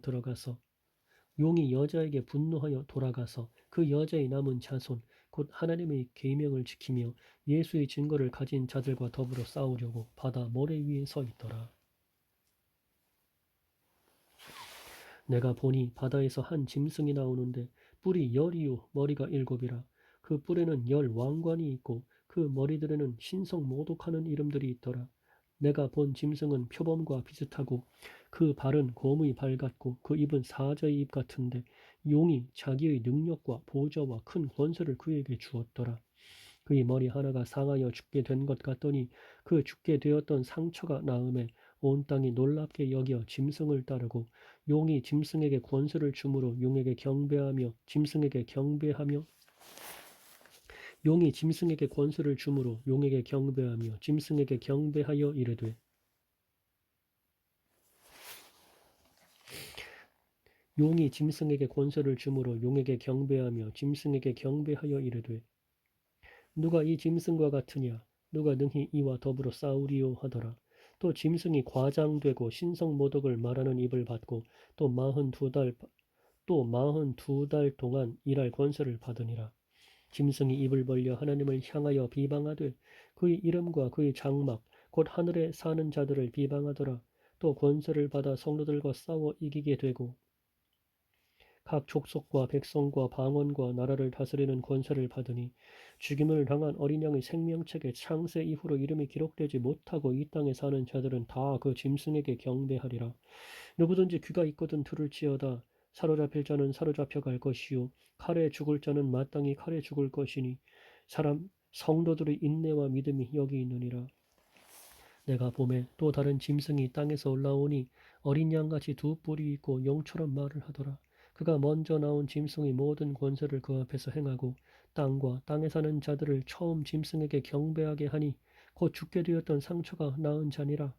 돌아가서 그 여자의 남은 자손 곧 하나님의 계명을 지키며 예수의 증거를 가진 자들과 더불어 싸우려고 바다 모래 위에 서 있더라. 내가 보니 바다에서 한 짐승이 나오는데 뿔이 열이요 머리가 일곱이라. 그 뿔에는 열 왕관이 있고 그 머리들에는 신성 모독하는 이름들이 있더라. 내가 본 짐승은 표범과 비슷하고 그 발은 곰의 발 같고 그 입은 사자의 입 같은데 용이 자기의 능력과 보좌와 큰 권세를 그에게 주었더라. 그의 머리 하나가 상하여 죽게 된 것 같더니 그 죽게 되었던 상처가 나음에 온 땅이 놀랍게 여겨 짐승을 따르고 용이 짐승에게 권세를 주므로 용에게 경배하며 짐승에게 경배하며 용이 짐승에게 권세를 주므로 용에게 경배하며 짐승에게 경배하여 이르되 용이 짐승에게 권세를 주므로 용에게 경배하며 짐승에게 경배하여 이르되 누가 이 짐승과 같으냐 누가 능히 이와 더불어 싸우리요 하더라. 또 짐승이 과장되고 신성 모독을 말하는 입을 받고 또 42달 동안 일할 권세를 받으니라. 짐승이 입을 벌려 하나님을 향하여 비방하되 그의 이름과 그의 장막 곧 하늘에 사는 자들을 비방하더라. 또 권세를 받아 성도들과 싸워 이기게 되고 각 족속과 백성과 방언과 나라를 다스리는 권세를 받으니 죽임을 당한 어린 양의 생명책에 창세 이후로 이름이 기록되지 못하고 이 땅에 사는 자들은 다 그 짐승에게 경배하리라. 누구든지 귀가 있거든 들을지어다. 사로잡힐 자는 사로잡혀 갈 것이요 칼에 죽을 자는 마땅히 칼에 죽을 것이니 성도들의 인내와 믿음이 여기 있느니라. 내가 봄에 또 다른 짐승이 땅에서 올라오니 어린 양같이 두 뿔이 있고 용처럼 말을 하더라. 그가 먼저 나온 짐승의 모든 권세를 그 앞에서 행하고 땅과 땅에 사는 자들을 처음 짐승에게 경배하게 하니 곧 죽게 되었던 상처가 나은 자니라.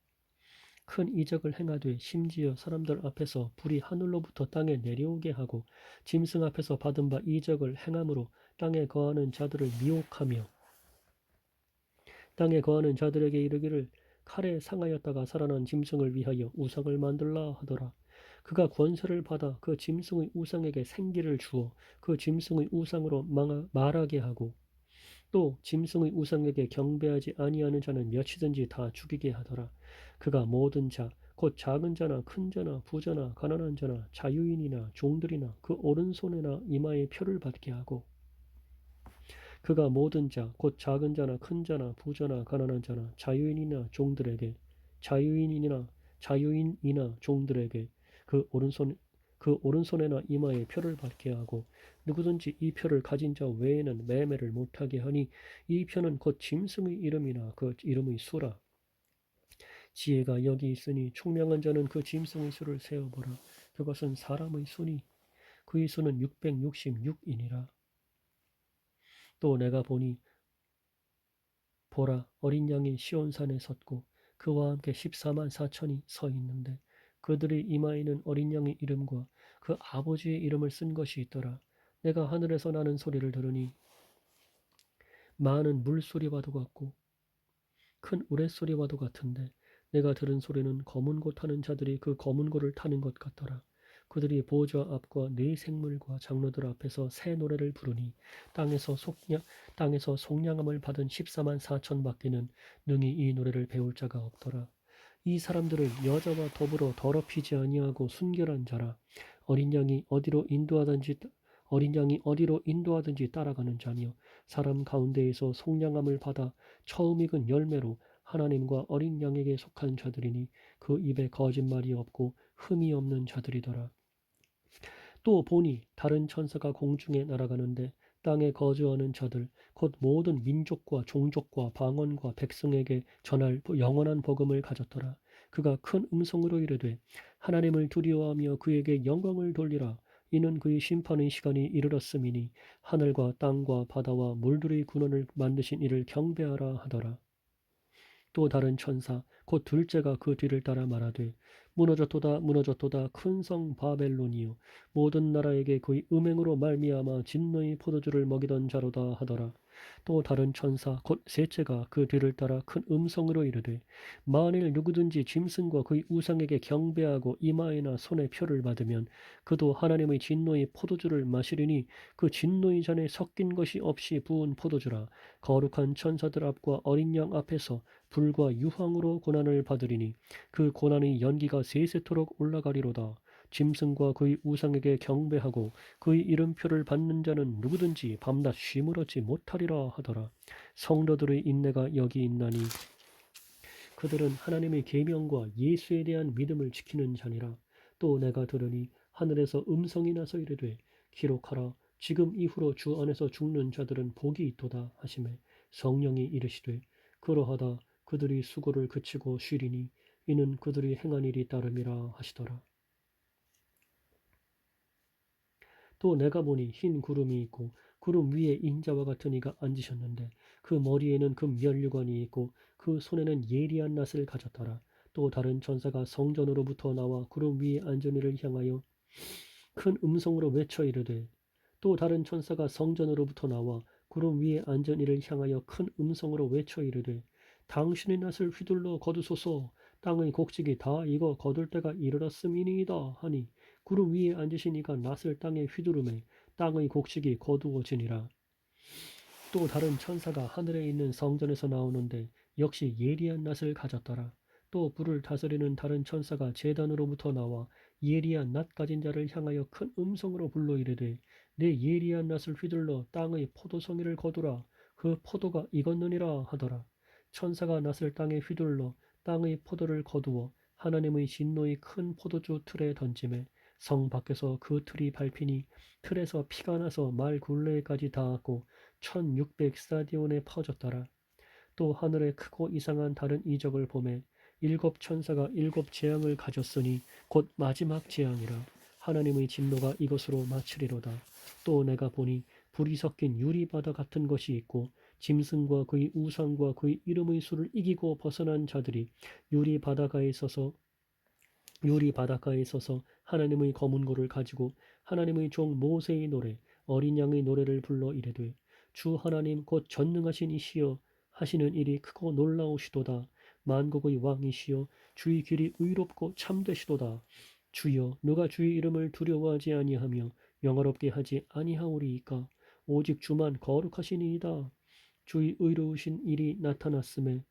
큰 이적을 행하되 심지어 사람들 앞에서 불이 하늘로부터 땅에 내려오게 하고 짐승 앞에서 받은 바 이적을 행함으로 땅에 거하는 자들을 미혹하며 땅에 거하는 자들에게 이르기를 칼에 상하였다가 살아난 짐승을 위하여 우상을 만들라 하더라. 그가 권세를 받아 그 짐승의 우상에게 생기를 주어 그 짐승의 우상으로 말하게 하고 또 짐승의 우상에게 경배하지 아니하는 자는 몇이든지 다 죽이게 하더라. 그가 모든 자, 곧 작은 자나 큰 자나 부자나 가난한 자나 자유인이나 종들이나 그 오른손에나 이마에 표를 받게 하고 그가 모든 자, 곧 작은 자나 큰 자나 부자나 가난한 자나 자유인이나 종들에게 그 오른손에나 이마에 표를 받게 하고 누구든지 이 표를 가진 자 외에는 매매를 못하게 하니 이 표는 곧 짐승의 이름이나 그 이름의 수라. 지혜가 여기 있으니 총명한 자는 그 짐승의 수를 세어보라. 그것은 사람의 수니 그의 수는 666이니라. 또 내가 보니 보라 어린 양이 시온산에 섰고 그와 함께 14만 4천이 서 있는데 그들의 이마에는 어린 양의 이름과 그 아버지의 이름을 쓴 것이 있더라. 내가 하늘에서 나는 소리를 들으니 많은 물소리와도 같고 큰 우레소리와도 같은데 내가 들은 소리는 검은 고 타는 자들이 그 검은 고를 타는 것 같더라. 그들이 보좌 앞과 네 생물과 장로들 앞에서 새 노래를 부르니 땅에서 속량함을 받은 14만 4천 밖에는 능히 이 노래를 배울 자가 없더라. 이 사람들은 여자와 더불어 더럽히지 아니하고 순결한 자라. 어린 양이 어디로 인도하든지 따라가는 자며 사람 가운데에서 속량함을 받아 처음 익은 열매로 하나님과 어린 양에게 속한 자들이니 그 입에 거짓말이 없고 흠이 없는 자들이더라. 또 보니 다른 천사가 공중에 날아가는데 땅에 거주하는 자들 곧 모든 민족과 종족과 방언과 백성에게 전할 영원한 복음을 가졌더라. 그가 큰 음성으로 이르되 하나님을 두려워하며 그에게 영광을 돌리라. 이는 그의 심판의 시간이 이르렀음이니 하늘과 땅과 바다와 물들의 근원을 만드신 이를 경배하라 하더라. 또 다른 천사 곧 둘째가 그 뒤를 따라 말하되 무너졌도다 무너졌도다 큰 성 바벨론이요 모든 나라에게 그의 음행으로 말미암아 진노의 포도주를 먹이던 자로다 하더라. 또 다른 천사 곧 셋째가 그 뒤를 따라 큰 음성으로 이르되 만일 누구든지 짐승과 그의 우상에게 경배하고 이마에나 손에 표를 받으면 그도 하나님의 진노의 포도주를 마시리니 그 진노의 잔에 섞인 것이 없이 부은 포도주라. 거룩한 천사들 앞과 어린 양 앞에서 불과 유황으로 고난을 받으리니 그 고난의 연기가 세세토록 올라가리로다. 짐승과 그의 우상에게 경배하고 그의 이름표를 받는 자는 누구든지 밤낮 쉼을 얻지 못하리라 하더라. 성도들의 인내가 여기 있나니 그들은 하나님의 계명과 예수에 대한 믿음을 지키는 자니라. 또 내가 들으니 하늘에서 음성이 나서 이르되 기록하라. 지금 이후로 주 안에서 죽는 자들은 복이 있도다 하시매 성령이 이르시되 그러하다 그들이 수고를 그치고 쉬리니 이는 그들이 행한 일이 따름이라 하시더라. 또 내가 보니 흰 구름이 있고 구름 위에 인자와 같은 이가 앉으셨는데 그 머리에는 금 면류관이 있고 그 손에는 예리한 낫을 가졌더라. 또 다른 천사가 성전으로부터 나와 구름 위에 앉은 이를 향하여 큰 음성으로 외쳐 이르되 또 다른 천사가 성전으로부터 나와 구름 위에 앉은 이를 향하여 큰 음성으로 외쳐 이르되 당신의 낫을 휘둘러 거두소서. 땅의 곡식이 다 익어 거둘 때가 이르렀음이니이다 하니 구름 위에 앉으신 이가 낫을 땅에 휘두르매 땅의 곡식이 거두어지니라. 또 다른 천사가 하늘에 있는 성전에서 나오는데 역시 예리한 낫을 가졌더라. 또 불을 다스리는 다른 천사가 제단으로부터 나와 예리한 낫 가진 자를 향하여 큰 음성으로 불러 이르되 내 예리한 낫을 휘둘러 땅의 포도송이를 거두라. 그 포도가 익었느니라 하더라. 천사가 낫을 땅에 휘둘러 땅의 포도를 거두어 하나님의 진노의 큰 포도주 틀에 던지매 성 밖에서 그 틀이 밟히니 틀에서 피가 나서 말 굴레까지 닿았고 1600스타디온에 퍼졌더라. 또 하늘에 크고 이상한 다른 이적을 보매 일곱 천사가 일곱 재앙을 가졌으니 곧 마지막 재앙이라. 하나님의 진노가 이것으로 마치리로다. 또 내가 보니 불이 섞인 유리바다 같은 것이 있고 짐승과 그의 우상과 그의 이름의 수를 이기고 벗어난 자들이 유리 바닷가에 서서 하나님의 검은고를 가지고 하나님의 종 모세의 노래 어린 양의 노래를 불러 이르되 주 하나님 곧 전능하신 이시여 하시는 일이 크고 놀라우시도다. 만국의 왕이시여 주의 길이 의롭고 참되시도다. 주여 누가 주의 이름을 두려워하지 아니하며 영화롭게 하지 아니하오리이까. 오직 주만 거룩하시니이다. 주의 의로우신 일이 나타났음에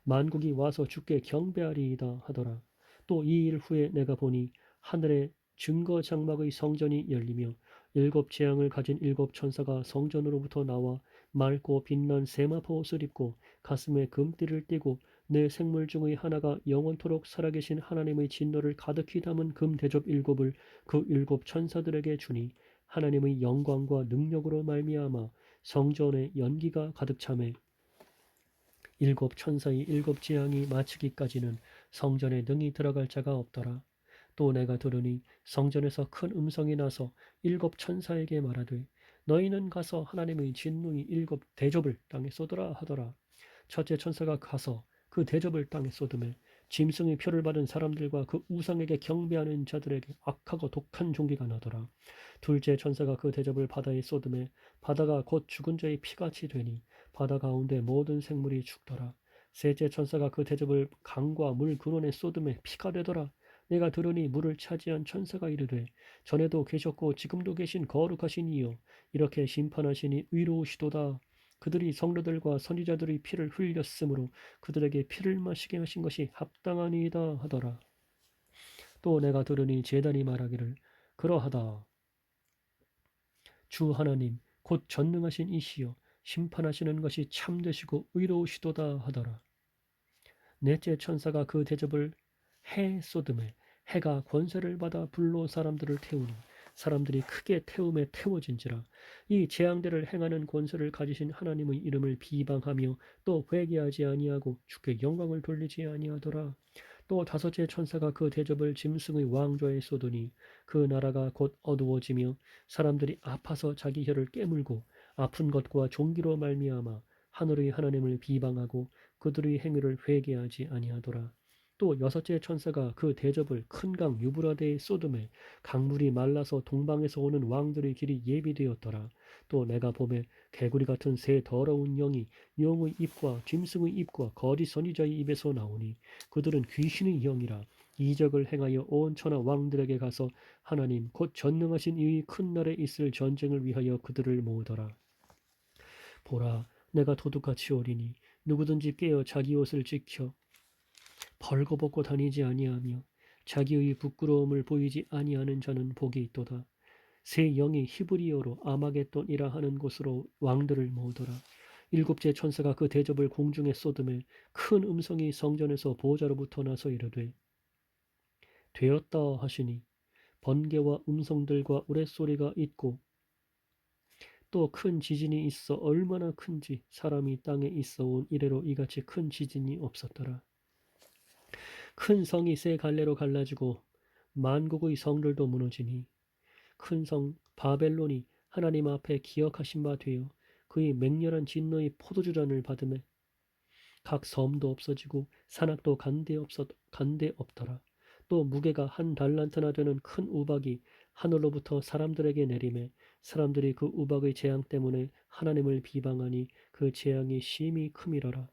만국이 와서 주께 경배하리이다 하더라. 또 이 일 후에 내가 보니 하늘에 증거 장막의 성전이 열리며 일곱 재앙을 가진 일곱 천사가 성전으로부터 나와 맑고 빛난 세마포 옷을 입고 가슴에 금띠를 띠고 내 생물 중의 하나가 영원토록 살아계신 하나님의 진노를 가득히 담은 금 대접 일곱을 그 일곱 천사들에게 주니 하나님의 영광과 능력으로 말미암아 성전에 연기가 가득 차매 일곱 천사의 일곱 재앙이 마치기까지는 성전에 능히 들어갈 자가 없더라. 또 내가 들으니 성전에서 큰 음성이 나서 일곱 천사에게 말하되 너희는 가서 하나님의 진노의 일곱 대접을 땅에 쏟으라 하더라. 첫째 천사가 가서 그 대접을 땅에 쏟음에 짐승의 표를 받은 사람들과 그 우상에게 경배하는 자들에게 악하고 독한 종기가 나더라. 둘째 천사가 그 대접을 바다에 쏟음에 바다가 곧 죽은 자의 피같이 되니 바다 가운데 모든 생물이 죽더라. 셋째 천사가 그 대접을 강과 물 근원에 쏟음에 피가 되더라. 내가 들으니 물을 차지한 천사가 이르되 전에도 계셨고 지금도 계신 거룩하신 이여 이렇게 심판하시니 의로우시도다. 그들이 성도들과 선지자들의 피를 흘렸으므로 그들에게 피를 마시게 하신 것이 합당하니이다 하더라. 또 내가 들으니 제단이 말하기를 그러하다. 주 하나님 곧 전능하신 이시여 심판하시는 것이 참되시고 의로우시도다 하더라. 넷째 천사가 그 대접을 해 쏟음에 해가 권세를 받아 불로 사람들을 태우니 사람들이 크게 태움에 태워진지라. 이 재앙들을 행하는 권세를 가지신 하나님의 이름을 비방하며 또 회개하지 아니하고 주께 영광을 돌리지 아니하더라. 또 다섯째 천사가 그 대접을 짐승의 왕좌에 쏟으니 그 나라가 곧 어두워지며 사람들이 아파서 자기 혀를 깨물고 아픈 것과 종기로 말미암아 하늘의 하나님을 비방하고 그들의 행위를 회개하지 아니하더라. 또 여섯째 천사가 그 대접을 큰 강 유브라데에 쏟음에 강물이 말라서 동방에서 오는 왕들의 길이 예비되었더라. 또 내가 보매 개구리 같은 새 더러운 영이 용의 입과 짐승의 입과 거짓 선지자의 입에서 나오니 그들은 귀신의 영이라. 이적을 행하여 온 천하 왕들에게 가서 하나님 곧 전능하신 이의 큰 날에 있을 전쟁을 위하여 그들을 모으더라. 보라, 내가 도둑같이 오리니 누구든지 깨어 자기 옷을 지켜 벌거벗고 다니지 아니하며 자기의 부끄러움을 보이지 아니하는 자는 복이 있도다. 새 영이 히브리어로 아마겟돈이라 하는 곳으로 왕들을 모으더라. 일곱째 천사가 그 대접을 공중에 쏟음에 큰 음성이 성전에서 보호자로부터 나서 이르되 되었다 하시니 번개와 음성들과 우레소리가 있고 또 큰 지진이 있어 얼마나 큰지 사람이 땅에 있어 온 이래로 이같이 큰 지진이 없었더라. 큰 성이 세 갈래로 갈라지고 만국의 성들도 무너지니 큰 성 바벨론이 하나님 앞에 기억하신 바 되어 그의 맹렬한 진노의 포도주잔을 받음에 각 섬도 없어지고 산악도 간데 없더라. 또 무게가 한 달란트나 되는 큰 우박이 하늘로부터 사람들에게 내림에 사람들이 그 우박의 재앙 때문에 하나님을 비방하니 그 재앙이 심히 큼이러라.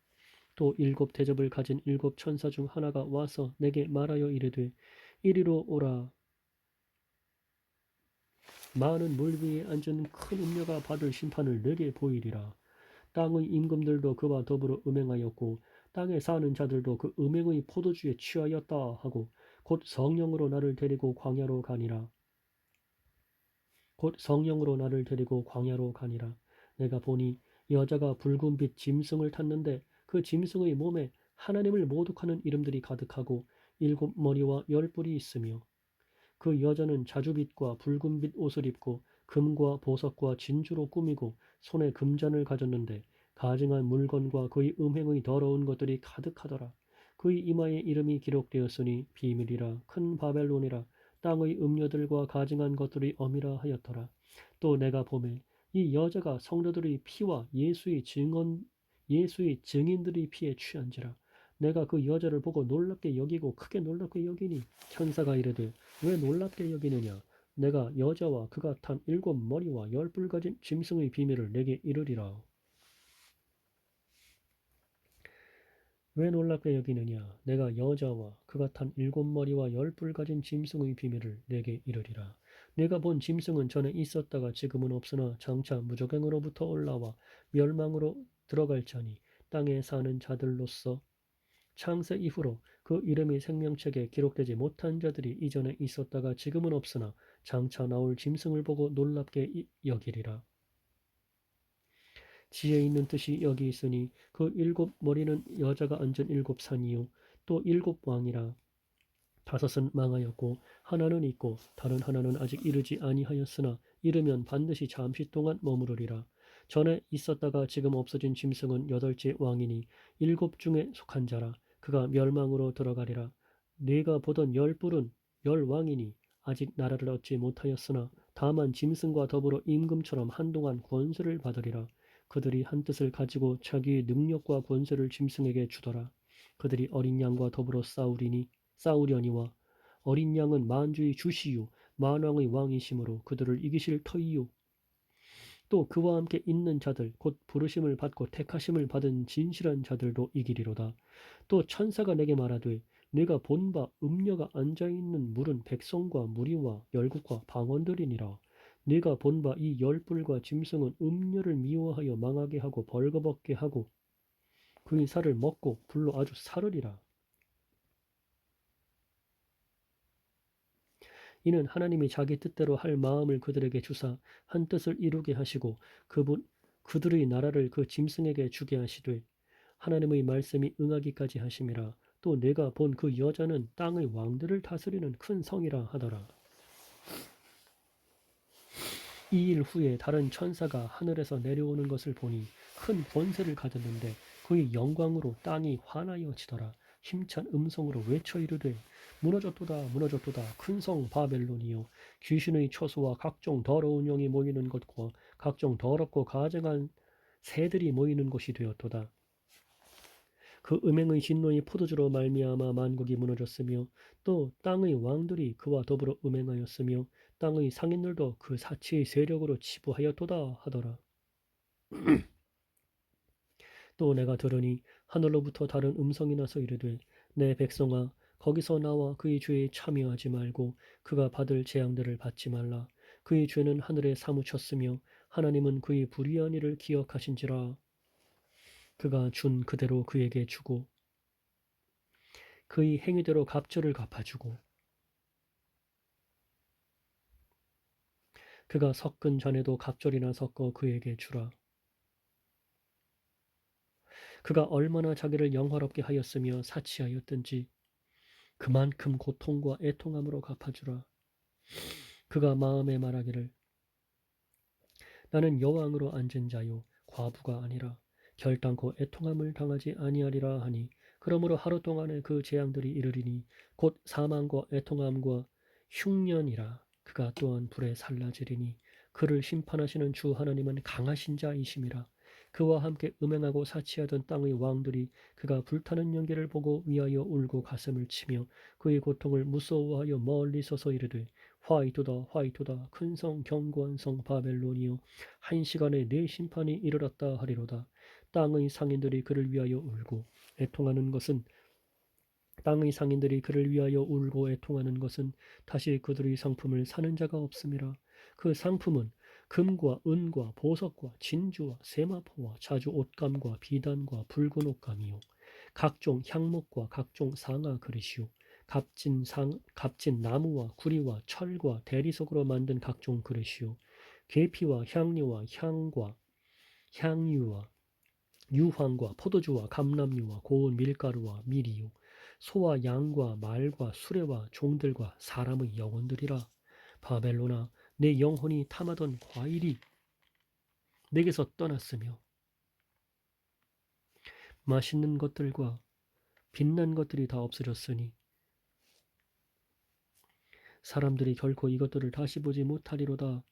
또 일곱 대접을 가진 일곱 천사 중 하나가 와서 내게 말하여 이르되 이리로 오라. 많은 물 위에 앉은 큰 음녀가 받을 심판을 내게 보이리라. 땅의 임금들도 그와 더불어 음행하였고 땅에 사는 자들도 그 음행의 포도주에 취하였다 하고 곧 성령으로 나를 데리고 광야로 가니라. 곧 성령으로 나를 데리고 광야로 가니라. 내가 보니 여자가 붉은빛 짐승을 탔는데 그 짐승의 몸에 하나님을 모독하는 이름들이 가득하고 일곱 머리와 열 뿔이 있으며 그 여자는 자주빛과 붉은빛 옷을 입고 금과 보석과 진주로 꾸미고 손에 금잔을 가졌는데 가증한 물건과 그의 음행의 더러운 것들이 가득하더라. 그의 이마에 이름이 기록되었으니 비밀이라 큰 바벨론이라 땅의 음료들과 가증한 것들이 엄이라 하였더라. 또 내가 보매 이 여자가 성도들의 피와 예수의 증인들의 피에 취한지라. 내가 그 여자를 보고 놀랍게 여기고 크게 놀랍게 여기니 천사가 이르되 왜 놀랍게 여기느냐? 내가 여자와 그가 탄 일곱 머리와 열 뿔 가진 짐승의 비밀을 내게 이르리라. 왜 놀랍게 여기느냐? 내가 여자와 그가 탄 일곱 머리와 열 뿔 가진 짐승의 비밀을 내게 이르리라. 내가 본 짐승은 전에 있었다가 지금은 없으나 장차 무적행으로부터 올라와 멸망으로 들어갈 자니 땅에 사는 자들로서 창세 이후로 그 이름이 생명책에 기록되지 못한 자들이 이전에 있었다가 지금은 없으나 장차 나올 짐승을 보고 놀랍게 여기리라. 지혜 있는 뜻이 여기 있으니 그 일곱 머리는 여자가 앉은 일곱 산이요 또 일곱 왕이라. 다섯은 망하였고 하나는 있고 다른 하나는 아직 이르지 아니하였으나 이르면 반드시 잠시 동안 머무르리라. 전에 있었다가 지금 없어진 짐승은 여덟째 왕이니 일곱 중에 속한 자라. 그가 멸망으로 들어가리라. 네가 보던 열 뿔은 열 왕이니 아직 나라를 얻지 못하였으나 다만 짐승과 더불어 임금처럼 한동안 권세를 받으리라. 그들이 한 뜻을 가지고 자기의 능력과 권세를 짐승에게 주더라. 그들이 어린 양과 더불어 싸우려니와 어린 양은 만주의 주시요 만왕의 왕이시므로 그들을 이기실 터이요 또 그와 함께 있는 자들 곧 부르심을 받고 택하심을 받은 진실한 자들도 이기리로다. 또 천사가 내게 말하되 내가 본 바 음녀가 앉아있는 물은 백성과 무리와 열국과 방언들이니라. 내가 본 바 이 열불과 짐승은 음녀를 미워하여 망하게 하고 벌거벗게 하고 그의 살을 먹고 불로 아주 사르리라. 이는 하나님이 자기 뜻대로 할 마음을 그들에게 주사 한 뜻을 이루게 하시고 그들의 나라를 그 짐승에게 주게 하시되 하나님의 말씀이 응하기까지 하심이라. 또 내가 본 그 여자는 땅의 왕들을 다스리는 큰 성이라 하더라. 이 일 후에 다른 천사가 하늘에서 내려오는 것을 보니 큰 권세를 가졌는데 그의 영광으로 땅이 환하여지더라. 힘찬 음성으로 외쳐 이르되 무너졌도다 무너졌도다 큰 성 바벨론이요 귀신의 처소와 각종 더러운 영이 모이는 곳과 각종 더럽고 가증한 새들이 모이는 곳이 되었도다. 그 음행의 진노의 포도주로 말미암아 만국이 무너졌으며 또 땅의 왕들이 그와 더불어 음행하였으며 땅의 상인들도 그 사치의 세력으로 치부하였도다 하더라. 또 내가 들으니 하늘로부터 다른 음성이 나서 이르되 내 백성아 거기서 나와 그의 죄에 참여하지 말고 그가 받을 재앙들을 받지 말라. 그의 죄는 하늘에 사무쳤으며 하나님은 그의 불의한 일을 기억하신지라. 그가 준 그대로 그에게 주고 그의 행위대로 갑절을 갚아주고 그가 섞은 잔에도 갑절이나 섞어 그에게 주라. 그가 얼마나 자기를 영화롭게 하였으며 사치하였든지 그만큼 고통과 애통함으로 갚아주라. 그가 마음에 말하기를 나는 여왕으로 앉은 자요 과부가 아니라 결단코 애통함을 당하지 아니하리라 하니 그러므로 하루 동안에 그 재앙들이 이르리니 곧 사망과 애통함과 흉년이라. 그가 또한 불에 살라지리니 그를 심판하시는 주 하나님은 강하신 자이심이라. 그와 함께 음행하고 사치하던 땅의 왕들이 그가 불타는 연기를 보고 위하여 울고 가슴을 치며 그의 고통을 무서워하여 멀리 서서 이르되 화이토다 화이토다 큰 성 견고한 성 바벨론이요 한 시간에 네 심판이 이르렀다 하리로다. 땅의 상인들이 그를 위하여 울고 애통하는 것은 땅의 상인들이 그를 위하여 울고 애통하는 것은 다시 그들의 상품을 사는 자가 없음이라. 그 상품은 금과 은과 보석과 진주와 세마포와 자주 옷감과 비단과 붉은 옷감이요 각종 향목과 각종 상아 그릇이요 값진 나무와 구리와 철과 대리석으로 만든 각종 그릇이요 계피와 향료와 향과 향유와 유황과 포도주와 감람유와 고운 밀가루와 밀이요 소와 양과 말과 수레와 종들과 사람의 영혼들이라. 바벨론아 내 영혼이 탐하던 과일이 내게서 떠났으며 맛있는 것들과 빛난 것들이 다 없어졌으니 사람들이 결코 이것들을 다시 보지 못하리로다.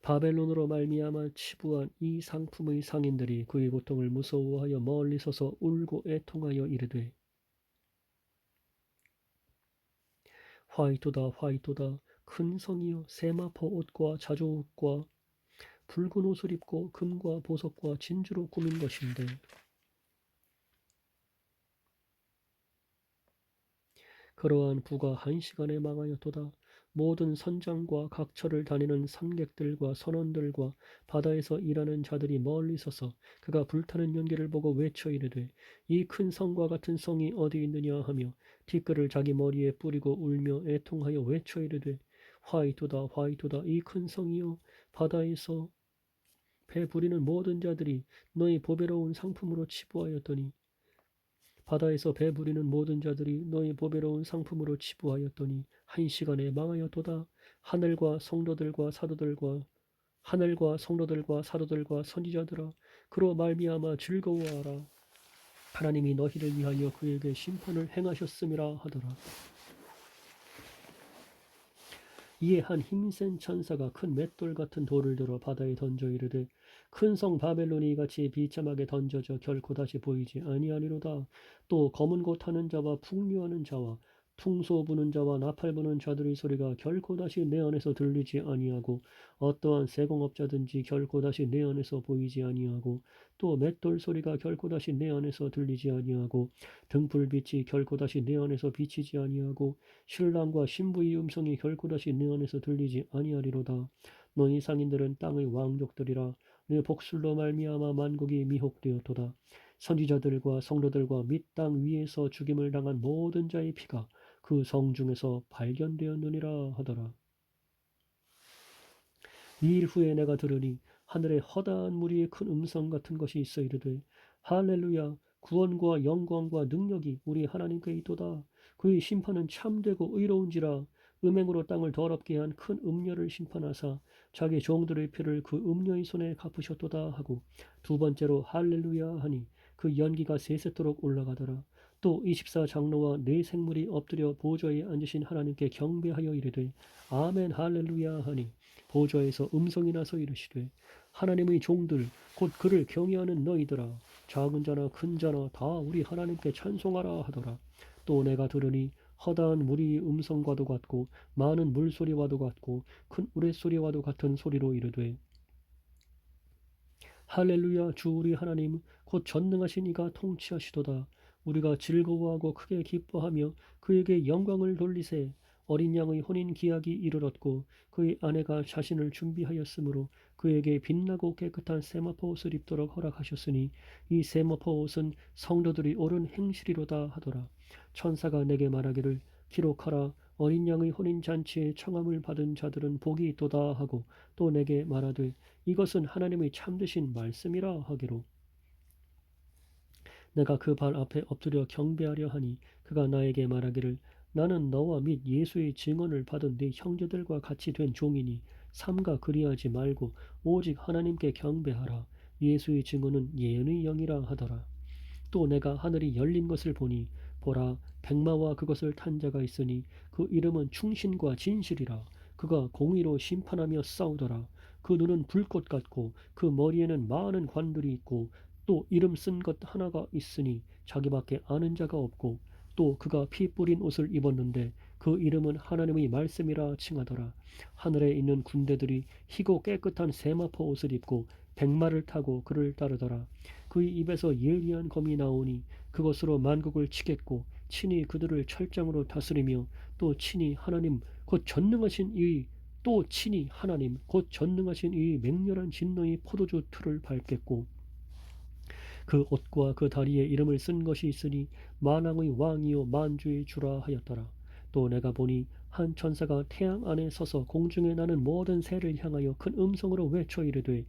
바벨론으로 말미암아 치부한 이 상품의 상인들이 그의 고통을 무서워하여 멀리 서서 울고 애통하여 이르되 화이토다 화이토다 큰 성이여 세마포 옷과 자주옷과 붉은 옷을 입고 금과 보석과 진주로 꾸민 것인데 그러한 부가 한 시간에 망하였도다. 모든 선장과 각처를 다니는 선객들과 선원들과 바다에서 일하는 자들이 멀리 서서 그가 불타는 연기를 보고 외쳐 이르되 이 큰 성과 같은 성이 어디 있느냐 하며 티끌을 자기 머리에 뿌리고 울며 애통하여 외쳐 이르되 화이토다 화이토다 이 큰 성이여 바다에서 배 부리는 모든 자들이 너희 보배로운 상품으로 치부하였더니 바다에서 배 부리는 모든 자들이 너희 보배로운 상품으로 치부하였더니 한 시간에 망하였도다. 하늘과 성도들과 사도들과 선지자들아 그로 말미암아 즐거워하라. 하나님이 너희를 위하여 그에게 심판을 행하셨음이라 하더라. 이에 한 힘센 천사가 큰 맷돌 같은 돌을 들어 바다에 던져 이르되 큰 성 바벨론이 이같이 비참하게 던져져 결코 다시 보이지 아니하리로다. 또 검은 곳 하는 자와 풍류하는 자와 퉁소 부는 자와 나팔 부는 자들의 소리가 결코 다시 내 안에서 들리지 아니하고 어떠한 세공업자든지 결코 다시 내 안에서 보이지 아니하고 또 맷돌 소리가 결코 다시 내 안에서 들리지 아니하고 등불빛이 결코 다시 내 안에서 비치지 아니하고 신랑과 신부의 음성이 결코 다시 내 안에서 들리지 아니하리로다. 너희 상인들은 땅의 왕족들이라. 내 복술로 말미암아 만국이 미혹되었도다. 선지자들과 성도들과 및 땅 위에서 죽임을 당한 모든 자의 피가 그 성 중에서 발견되었느니라 하더라. 이 일 후에 내가 들으니 하늘에 허다한 무리의 큰 음성 같은 것이 있어 이르되 할렐루야 구원과 영광과 능력이 우리 하나님께 있도다. 그의 심판은 참되고 의로운지라. 음행으로 땅을 더럽게 한 큰 음녀를 심판하사 자기 종들의 피를 그 음녀의 손에 갚으셨도다 하고 두 번째로 할렐루야 하니 그 연기가 세세토록 올라가더라. 또 24장로와 네 생물이 엎드려 보좌에 앉으신 하나님께 경배하여 이르되 아멘 할렐루야 하니 보좌에서 음성이 나서 이르시되 하나님의 종들 곧 그를 경외하는 너희들아 작은 자나 큰 자나 다 우리 하나님께 찬송하라 하더라. 또 내가 들으니 허다한 무리의 음성과도 같고 많은 물소리와도 같고 큰 우레소리와도 같은 소리로 이르되 할렐루야 주 우리 하나님 곧 전능하신 이가 통치하시도다. 우리가 즐거워하고 크게 기뻐하며 그에게 영광을 돌리세. 어린 양의 혼인 기약이 이르렀고 그의 아내가 자신을 준비하였으므로 그에게 빛나고 깨끗한 세마포 옷을 입도록 허락하셨으니 이 세마포 옷은 성도들이 옳은 행실이로다 하더라. 천사가 내게 말하기를 기록하라. 어린 양의 혼인 잔치에 청함을 받은 자들은 복이 있도다 하고 또 내게 말하되 이것은 하나님의 참되신 말씀이라 하기로 내가 그 발 앞에 엎드려 경배하려 하니 그가 나에게 말하기를 나는 너와 및 예수의 증언을 받은 네 형제들과 같이 된 종이니 삼가 그리하지 말고 오직 하나님께 경배하라. 예수의 증언은 예언의 영이라 하더라. 또 내가 하늘이 열린 것을 보니 보라 백마와 그것을 탄 자가 있으니 그 이름은 충신과 진실이라. 그가 공의로 심판하며 싸우더라. 그 눈은 불꽃 같고 그 머리에는 많은 관들이 있고 또 이름 쓴 것 하나가 있으니 자기밖에 아는 자가 없고 또 그가 피 뿌린 옷을 입었는데 그 이름은 하나님의 말씀이라 칭하더라. 하늘에 있는 군대들이 희고 깨끗한 세마포 옷을 입고 백마를 타고 그를 따르더라. 그의 입에서 예리한 검이 나오니 그것으로 만국을 치겠고 친히 그들을 철장으로 다스리며 또 친히 하나님 곧 전능하신 이 맹렬한 진노의 포도주 틀을 밟겠고 그 옷과 그 다리에 이름을 쓴 것이 있으니 만왕의 왕이요 만주의 주라 하였더라. 또 내가 보니 한 천사가 태양 안에 서서 공중에 나는 모든 새를 향하여 큰 음성으로 외쳐 이르되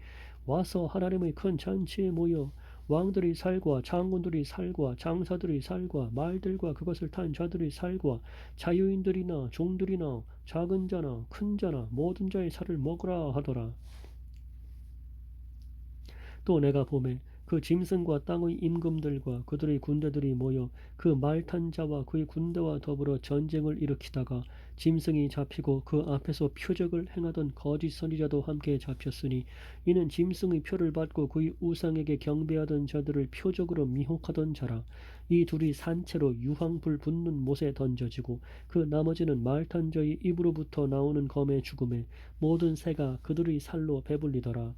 와서 하나님의 큰 잔치에 모여 왕들의 살과 장군들의 살과 장사들의 살과 말들과 그것을 탄 자들의 살과 자유인들이나 종들이나 작은 자나 큰 자나 모든 자의 살을 먹으라 하더라. 또 내가 보매 그 짐승과 땅의 임금들과 그들의 군대들이 모여 그 말 탄 자와 그의 군대와 더불어 전쟁을 일으키다가 짐승이 잡히고 그 앞에서 표적을 행하던 거짓 선지자도 함께 잡혔으니 이는 짐승의 표를 받고 그의 우상에게 경배하던 자들을 표적으로 미혹하던 자라. 이 둘이 산채로 유황불 붙는 못에 던져지고 그 나머지는 말 탄 자의 입으로부터 나오는 검의 죽음에 모든 새가 그들의 살로 배불리더라.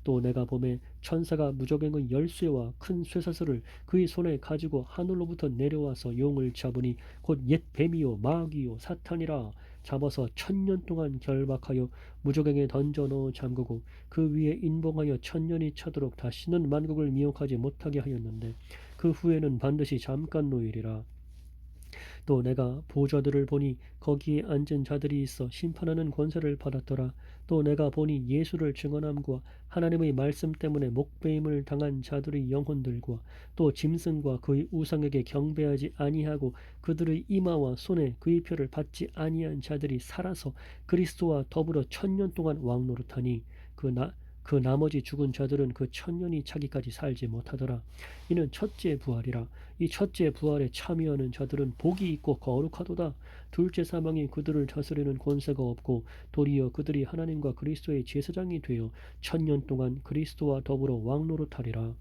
또 내가 보매 천사가 무저갱의 열쇠와 큰 쇠사슬을 그의 손에 가지고 하늘로부터 내려와서 용을 잡으니 곧 옛 뱀이요 마귀요 사탄이라. 잡아서 1000년 동안 결박하여 무저갱에 던져 넣어 잠그고 그 위에 인봉하여 1000년이 차도록 다시는 만국을 미혹하지 못하게 하였는데 그 후에는 반드시 잠깐 노일이라. 또 내가 보좌들을 보니 거기에 앉은 자들이 있어 심판하는 권세를 받았더라. 또 내가 보니 예수를 증언함과 하나님의 말씀 때문에 목배임을 당한 자들의 영혼들과 또 짐승과 그의 우상에게 경배하지 아니하고 그들의 이마와 손에 그의 표를 받지 아니한 자들이 살아서 그리스도와 더불어 1000년 동안 왕노릇하니 그 나머지 죽은 자들은 그 1000년이 차기까지 살지 못하더라. 이는 첫째 부활이라. 이 첫째 부활에 참여하는 자들은 복이 있고 거룩하도다. 둘째 사망이 그들을 다스리는 권세가 없고 도리어 그들이 하나님과 그리스도의 제사장이 되어 1000년 동안 그리스도와 더불어 왕노릇하리라.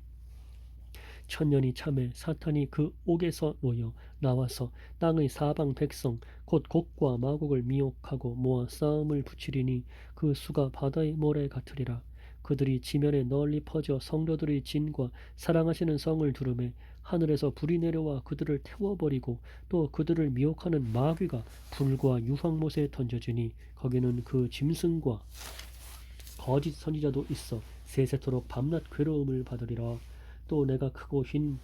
1000년이 참에 사탄이 그 옥에서 놓여 나와서 땅의 사방 백성 곧 곡과 마곡을 미혹하고 모아 싸움을 붙이리니 그 수가 바다의 모래 같으리라. 그들이 지면에 널리 퍼져 성도들의 진과 사랑하시는 성을 두르매 하늘에서 불이 내려와 그들을 태워버리고 또 그들을 미혹하는 마귀가 불과 유황못에 던져지니 거기는 그 짐승과 거짓 선지자도 있어 세세토록 밤낮 괴로움을 받으리라. 또 내가 크고 흰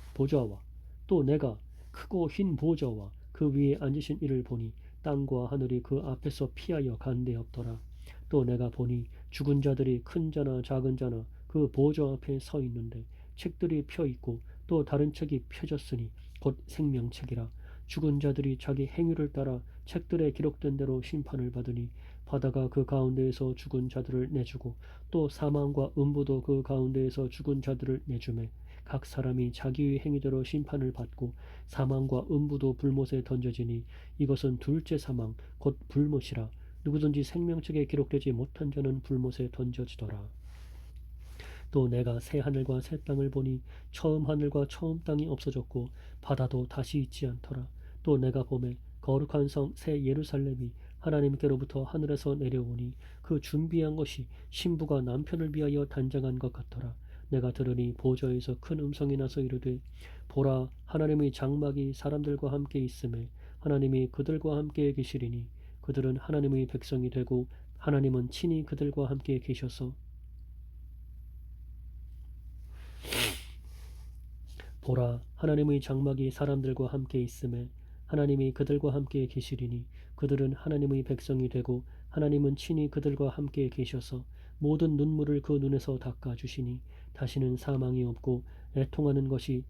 보좌와 그 위에 앉으신 이를 보니 땅과 하늘이 그 앞에서 피하여 간대없더라. 또 내가 보니 죽은 자들이 큰 자나 작은 자나 그 보좌 앞에 서 있는데 책들이 펴 있고 또 다른 책이 펴졌으니 곧 생명책이라. 죽은 자들이 자기 행위를 따라 책들에 기록된 대로 심판을 받으니 바다가 그 가운데에서 죽은 자들을 내주고 또 사망과 음부도 그 가운데에서 죽은 자들을 내주매 각 사람이 자기의 행위대로 심판을 받고 사망과 음부도 불못에 던져지니 이것은 둘째 사망 곧 불못이라. 누구든지 생명책에 기록되지 못한 자는 불못에 던져지더라. 또 내가 새 하늘과 새 땅을 보니 처음 하늘과 처음 땅이 없어졌고 바다도 다시 있지 않더라. 또 내가 보매 거룩한 성 새 예루살렘이 하나님께로부터 하늘에서 내려오니 그 준비한 것이 신부가 남편을 위하여 단장한 것 같더라. 내가 들으니 보좌에서 큰 음성이 나서 이르되 보라 하나님의 장막이 사람들과 함께 있음에 하나님이 그들과 함께 계시리니 그들은 하나님의 백성이 되고 하나님은 친히 그들과 함께 계셔서 보라 하나님의 장막이 사람들과 함께 있음에 하나님이 그들과 함께 계시리니 그들은 하나님의 백성이 되고 하나님은 친히 그들과 함께 계셔서 모든 눈물을 그 눈에서 닦아 주시니 다시는 사망이 없고 애통하는 것이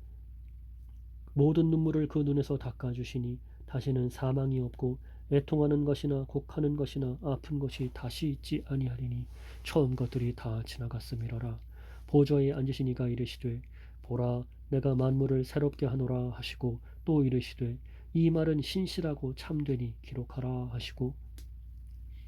모든 눈물을 그 눈에서 닦아 주시니 다시는 사망이 없고 애통하는 것이나 곡하는 것이나 아픈 것이 다시 있지 아니하리니 처음 것들이 다 지나갔음이로라. 보좌에 앉으시니가 이르시되 보라 내가 만물을 새롭게 하노라 하시고 또 이르시되 이 말은 신실하고 참되니 기록하라 하시고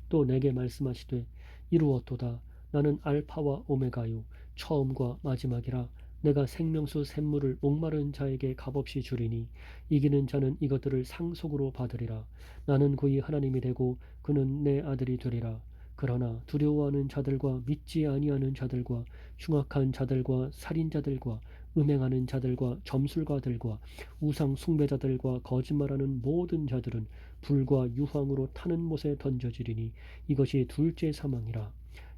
또 내게 말씀하시되 이루었도다. 나는 알파와 오메가요 처음과 마지막이라. 내가 생명수 샘물을 목마른 자에게 값없이 주리니 이기는 자는 이것들을 상속으로 받으리라. 나는 그의 하나님이 되고 그는 내 아들이 되리라. 그러나 두려워하는 자들과 믿지 아니하는 자들과 흉악한 자들과 살인자들과 음행하는 자들과 점술가들과 우상 숭배자들과 거짓말하는 모든 자들은 불과 유황으로 타는 못에 던져지리니 이것이 둘째 사망이라.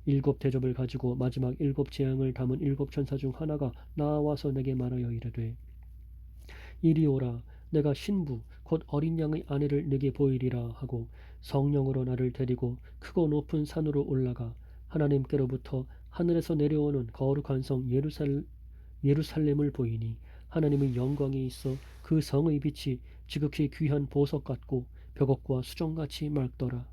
일곱 대접을 가지고 마지막 일곱 재앙을 담은 일곱 천사 중 하나가 나와서 내게 말하여 이르되 이리 오라. 내가 신부 곧 어린 양의 아내를 내게 보이리라 하고 성령으로 나를 데리고 크고 높은 산으로 올라가 하나님께로부터 하늘에서 내려오는 거룩한 성 예루살렘을 보이니 하나님의 영광이 있어 그 성의 빛이 지극히 귀한 보석 같고 벽옥과 수정같이 맑더라.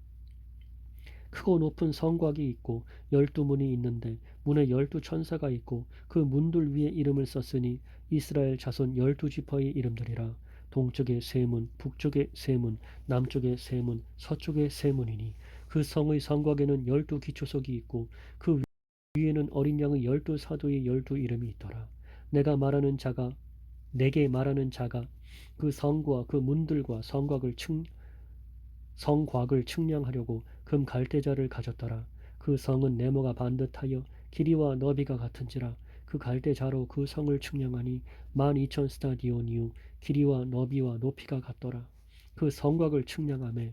크고 높은 성곽이 있고 12문이 있는데 문에 12천사가 있고 그 문들 위에 이름을 썼으니 이스라엘 자손 12지파의 이름들이라. 동쪽에 세 문, 북쪽에 세 문, 남쪽에 세 문, 서쪽에 세 문이니 그 성의 성곽에는 12기초석이 있고 그 위에는 어린 양의 12사도의 12이름이 있더라. 내게 말하는 자가 그 성과 그 문들과 성곽을 측량하려고 금 갈대자를 가졌더라. 그 성은 네모가 반듯하여 길이와 너비가 같은지라. 그 갈대자로 그 성을 측량하니 12,000스타디오니요 길이와 너비와 높이가 같더라. 그 성곽을 측량하매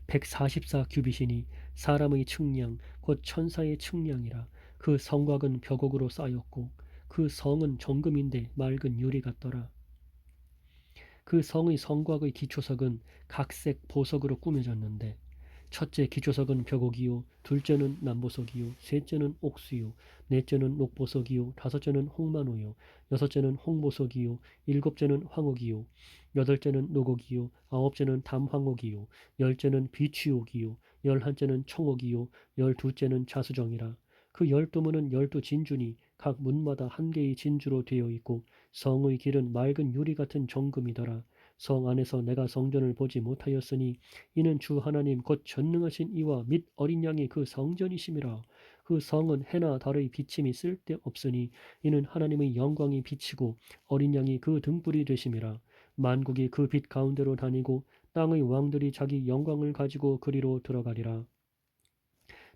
144규빗이니 사람의 측량 곧 천사의 측량이라. 그 성곽은 벽옥으로 쌓였고 그 성은 정금인데 맑은 유리 같더라. 그 성의 성곽의 기초석은 각색 보석으로 꾸며졌는데 첫째 기초석은 벽옥이요 둘째는 남보석이요 셋째는 옥수요 넷째는 녹보석이요 다섯째는 홍만호요 여섯째는 홍보석이요 일곱째는 황옥이요 여덟째는 녹옥이요 아홉째는 담황옥이요 열째는 비취옥이요 열한째는 청옥이요 열두째는 자수정이라. 그 12문은 12진주니 각 문마다 한 개의 진주로 되어 있고 성의 길은 맑은 유리 같은 정금이더라. 성 안에서 내가 성전을 보지 못하였으니 이는 주 하나님 곧 전능하신 이와 및 어린 양이 그 성전이심이라. 그 성은 해나 달의 비침이 쓸데없으니 이는 하나님의 영광이 비치고 어린 양이 그 등불이 되심이라. 만국이 그 빛 가운데로 다니고 땅의 왕들이 자기 영광을 가지고 그리로 들어가리라.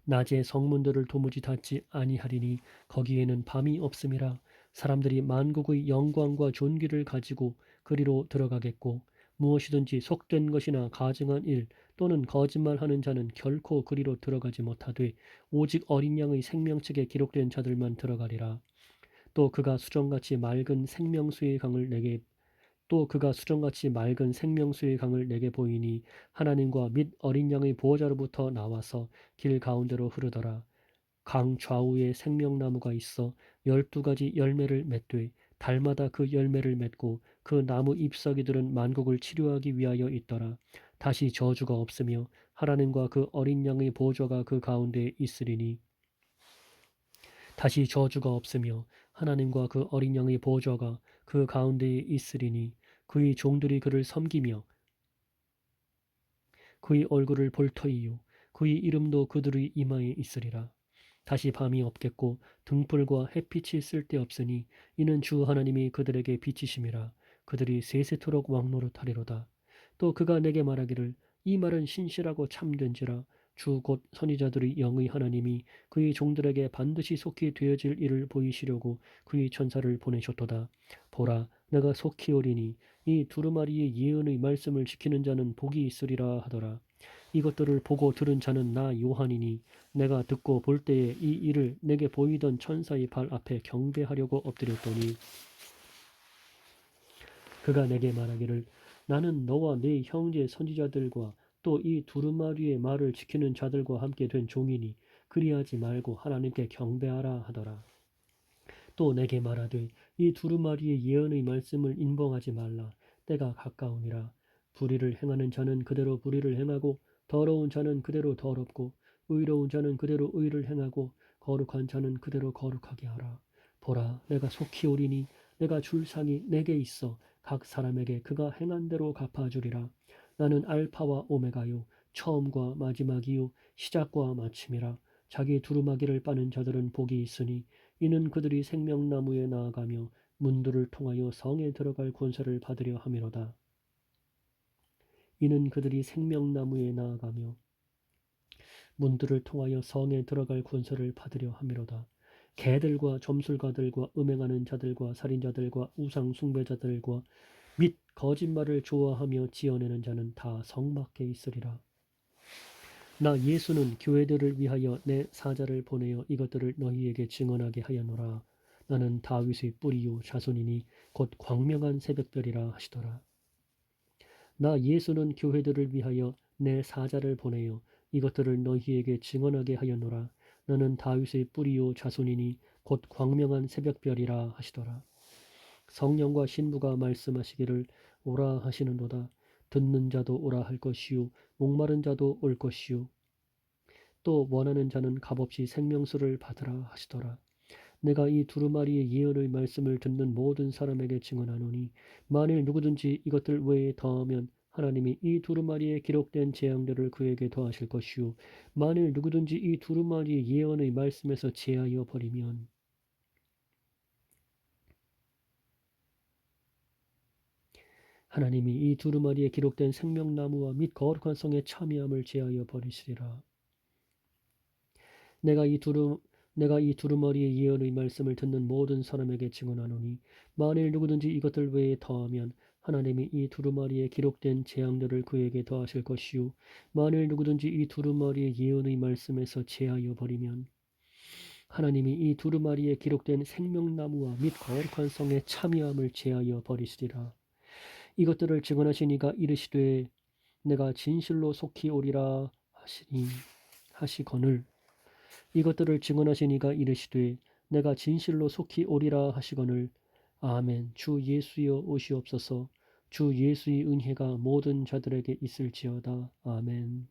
낮에 성문들을 도무지 닫지 아니하리니 거기에는 밤이 없음이라. 사람들이 만국의 영광과 존귀를 가지고 그리로 들어가겠고 무엇이든지 속된 것이나 가증한 일 또는 거짓말하는 자는 결코 그리로 들어가지 못하되 오직 어린 양의 생명책에 기록된 자들만 들어가리라. 또 그가 수정같이 맑은 생명수의 강을 내게 또 그가 수정같이 맑은 생명수의 강을 내게 보이니 하나님과 및 어린 양의 보호자로부터 나와서 길 가운데로 흐르더라. 강 좌우에 생명나무가 있어 12가지 열매를 맺되 달마다 그 열매를 맺고 그 나무 잎사귀들은 만국을 치료하기 위하여 있더라. 다시 저주가 없으며 하나님과 그 어린 양의 보좌가 그 가운데에 있으리니 다시 저주가 없으며 하나님과 그 어린 양의 보좌가 그 가운데에 있으리니 그의 종들이 그를 섬기며 그의 얼굴을 볼 터이요 그의 이름도 그들의 이마에 있으리라. 다시 밤이 없겠고 등불과 햇빛이 쓸데없으니 이는 주 하나님이 그들에게 빛이심이라. 그들이 세세토록 왕노릇하리로다. 또 그가 내게 말하기를 이 말은 신실하고 참된지라. 주 곧 선지자들의 영의 하나님이 그의 종들에게 반드시 속히 되어질 일을 보이시려고 그의 천사를 보내셨도다. 보라, 내가 속히 오리니 이 두루마리의 예언의 말씀을 지키는 자는 복이 있으리라 하더라. 이것들을 보고 들은 자는 나 요한이니 내가 듣고 볼 때에 이 일을 내게 보이던 천사의 발 앞에 경배하려고 엎드렸더니 그가 내게 말하기를 나는 너와 네 형제 선지자들과 또 이 두루마리의 말을 지키는 자들과 함께 된 종이니 그리하지 말고 하나님께 경배하라 하더라. 또 내게 말하되 이 두루마리의 예언의 말씀을 인봉하지 말라. 때가 가까우니라. 불의를 행하는 자는 그대로 불의를 행하고 더러운 자는 그대로 더럽고 의로운 자는 그대로 의를 행하고 거룩한 자는 그대로 거룩하게 하라. 보라, 내가 속히 오리니 내가 줄 상이 내게 있어 각 사람에게 그가 행한 대로 갚아주리라. 나는 알파와 오메가요 처음과 마지막이요 시작과 마침이라. 자기 두루마기를 빠는 자들은 복이 있으니 이는 그들이 생명나무에 나아가며 문들을 통하여 성에 들어갈 권세를 받으려 함이로다. 이는 그들이 생명나무에 나아가며 문들을 통하여 성에 들어갈 권세를 받으려 함이로다. 개들과 점술가들과 음행하는 자들과 살인자들과 우상 숭배자들과 및 거짓말을 좋아하며 지어내는 자는 다 성 밖에 있으리라. 나 예수는 교회들을 위하여 내 사자를 보내어 이것들을 너희에게 증언하게 하였노라. 나는 다윗의 뿌리요 자손이니 곧 광명한 새벽별이라 하시더라. 나 예수는 교회들을 위하여 내 사자를 보내어 이것들을 너희에게 증언하게 하였노라. 나는 다윗의 뿌리요 자손이니 곧 광명한 새벽별이라 하시더라. 성령과 신부가 말씀하시기를 오라 하시는도다. 듣는 자도 오라 할 것이요 목마른 자도 올 것이요 또 원하는 자는 값없이 생명수를 받으라 하시더라. 내가 이 두루마리의 예언의 말씀을 듣는 모든 사람에게 증언하노니 만일 누구든지 이것들 외에 더하면 하나님이 이 두루마리에 기록된 재앙들을 그에게 더하실 것이요 만일 누구든지 이 두루마리의 예언의 말씀에서 제하여 버리면 하나님이 이 두루마리에 기록된 생명나무와 및 거룩한 성의 참여함을 제하여 버리시리라. 내가 이 두루마리의 예언의 말씀을 듣는 모든 사람에게 증언하노니 만일 누구든지 이것들 외에 더하면 하나님이 이 두루마리에 기록된 재앙들을 그에게 더하실 것이요 만일 누구든지 이 두루마리의 예언의 말씀에서 제하여 버리면 하나님이 이 두루마리에 기록된 생명나무와 및 거룩한 성의 참여함을 제하여 버리시리라. 이것들을 증언하시니가 이르시되 내가 진실로 속히 오리라 하시거늘 이것들을 증언하시니가 이르시되 내가 진실로 속히 오리라 하시거늘 아멘. 주 예수여 오시옵소서. 주 예수의 은혜가 모든 자들에게 있을지어다. 아멘.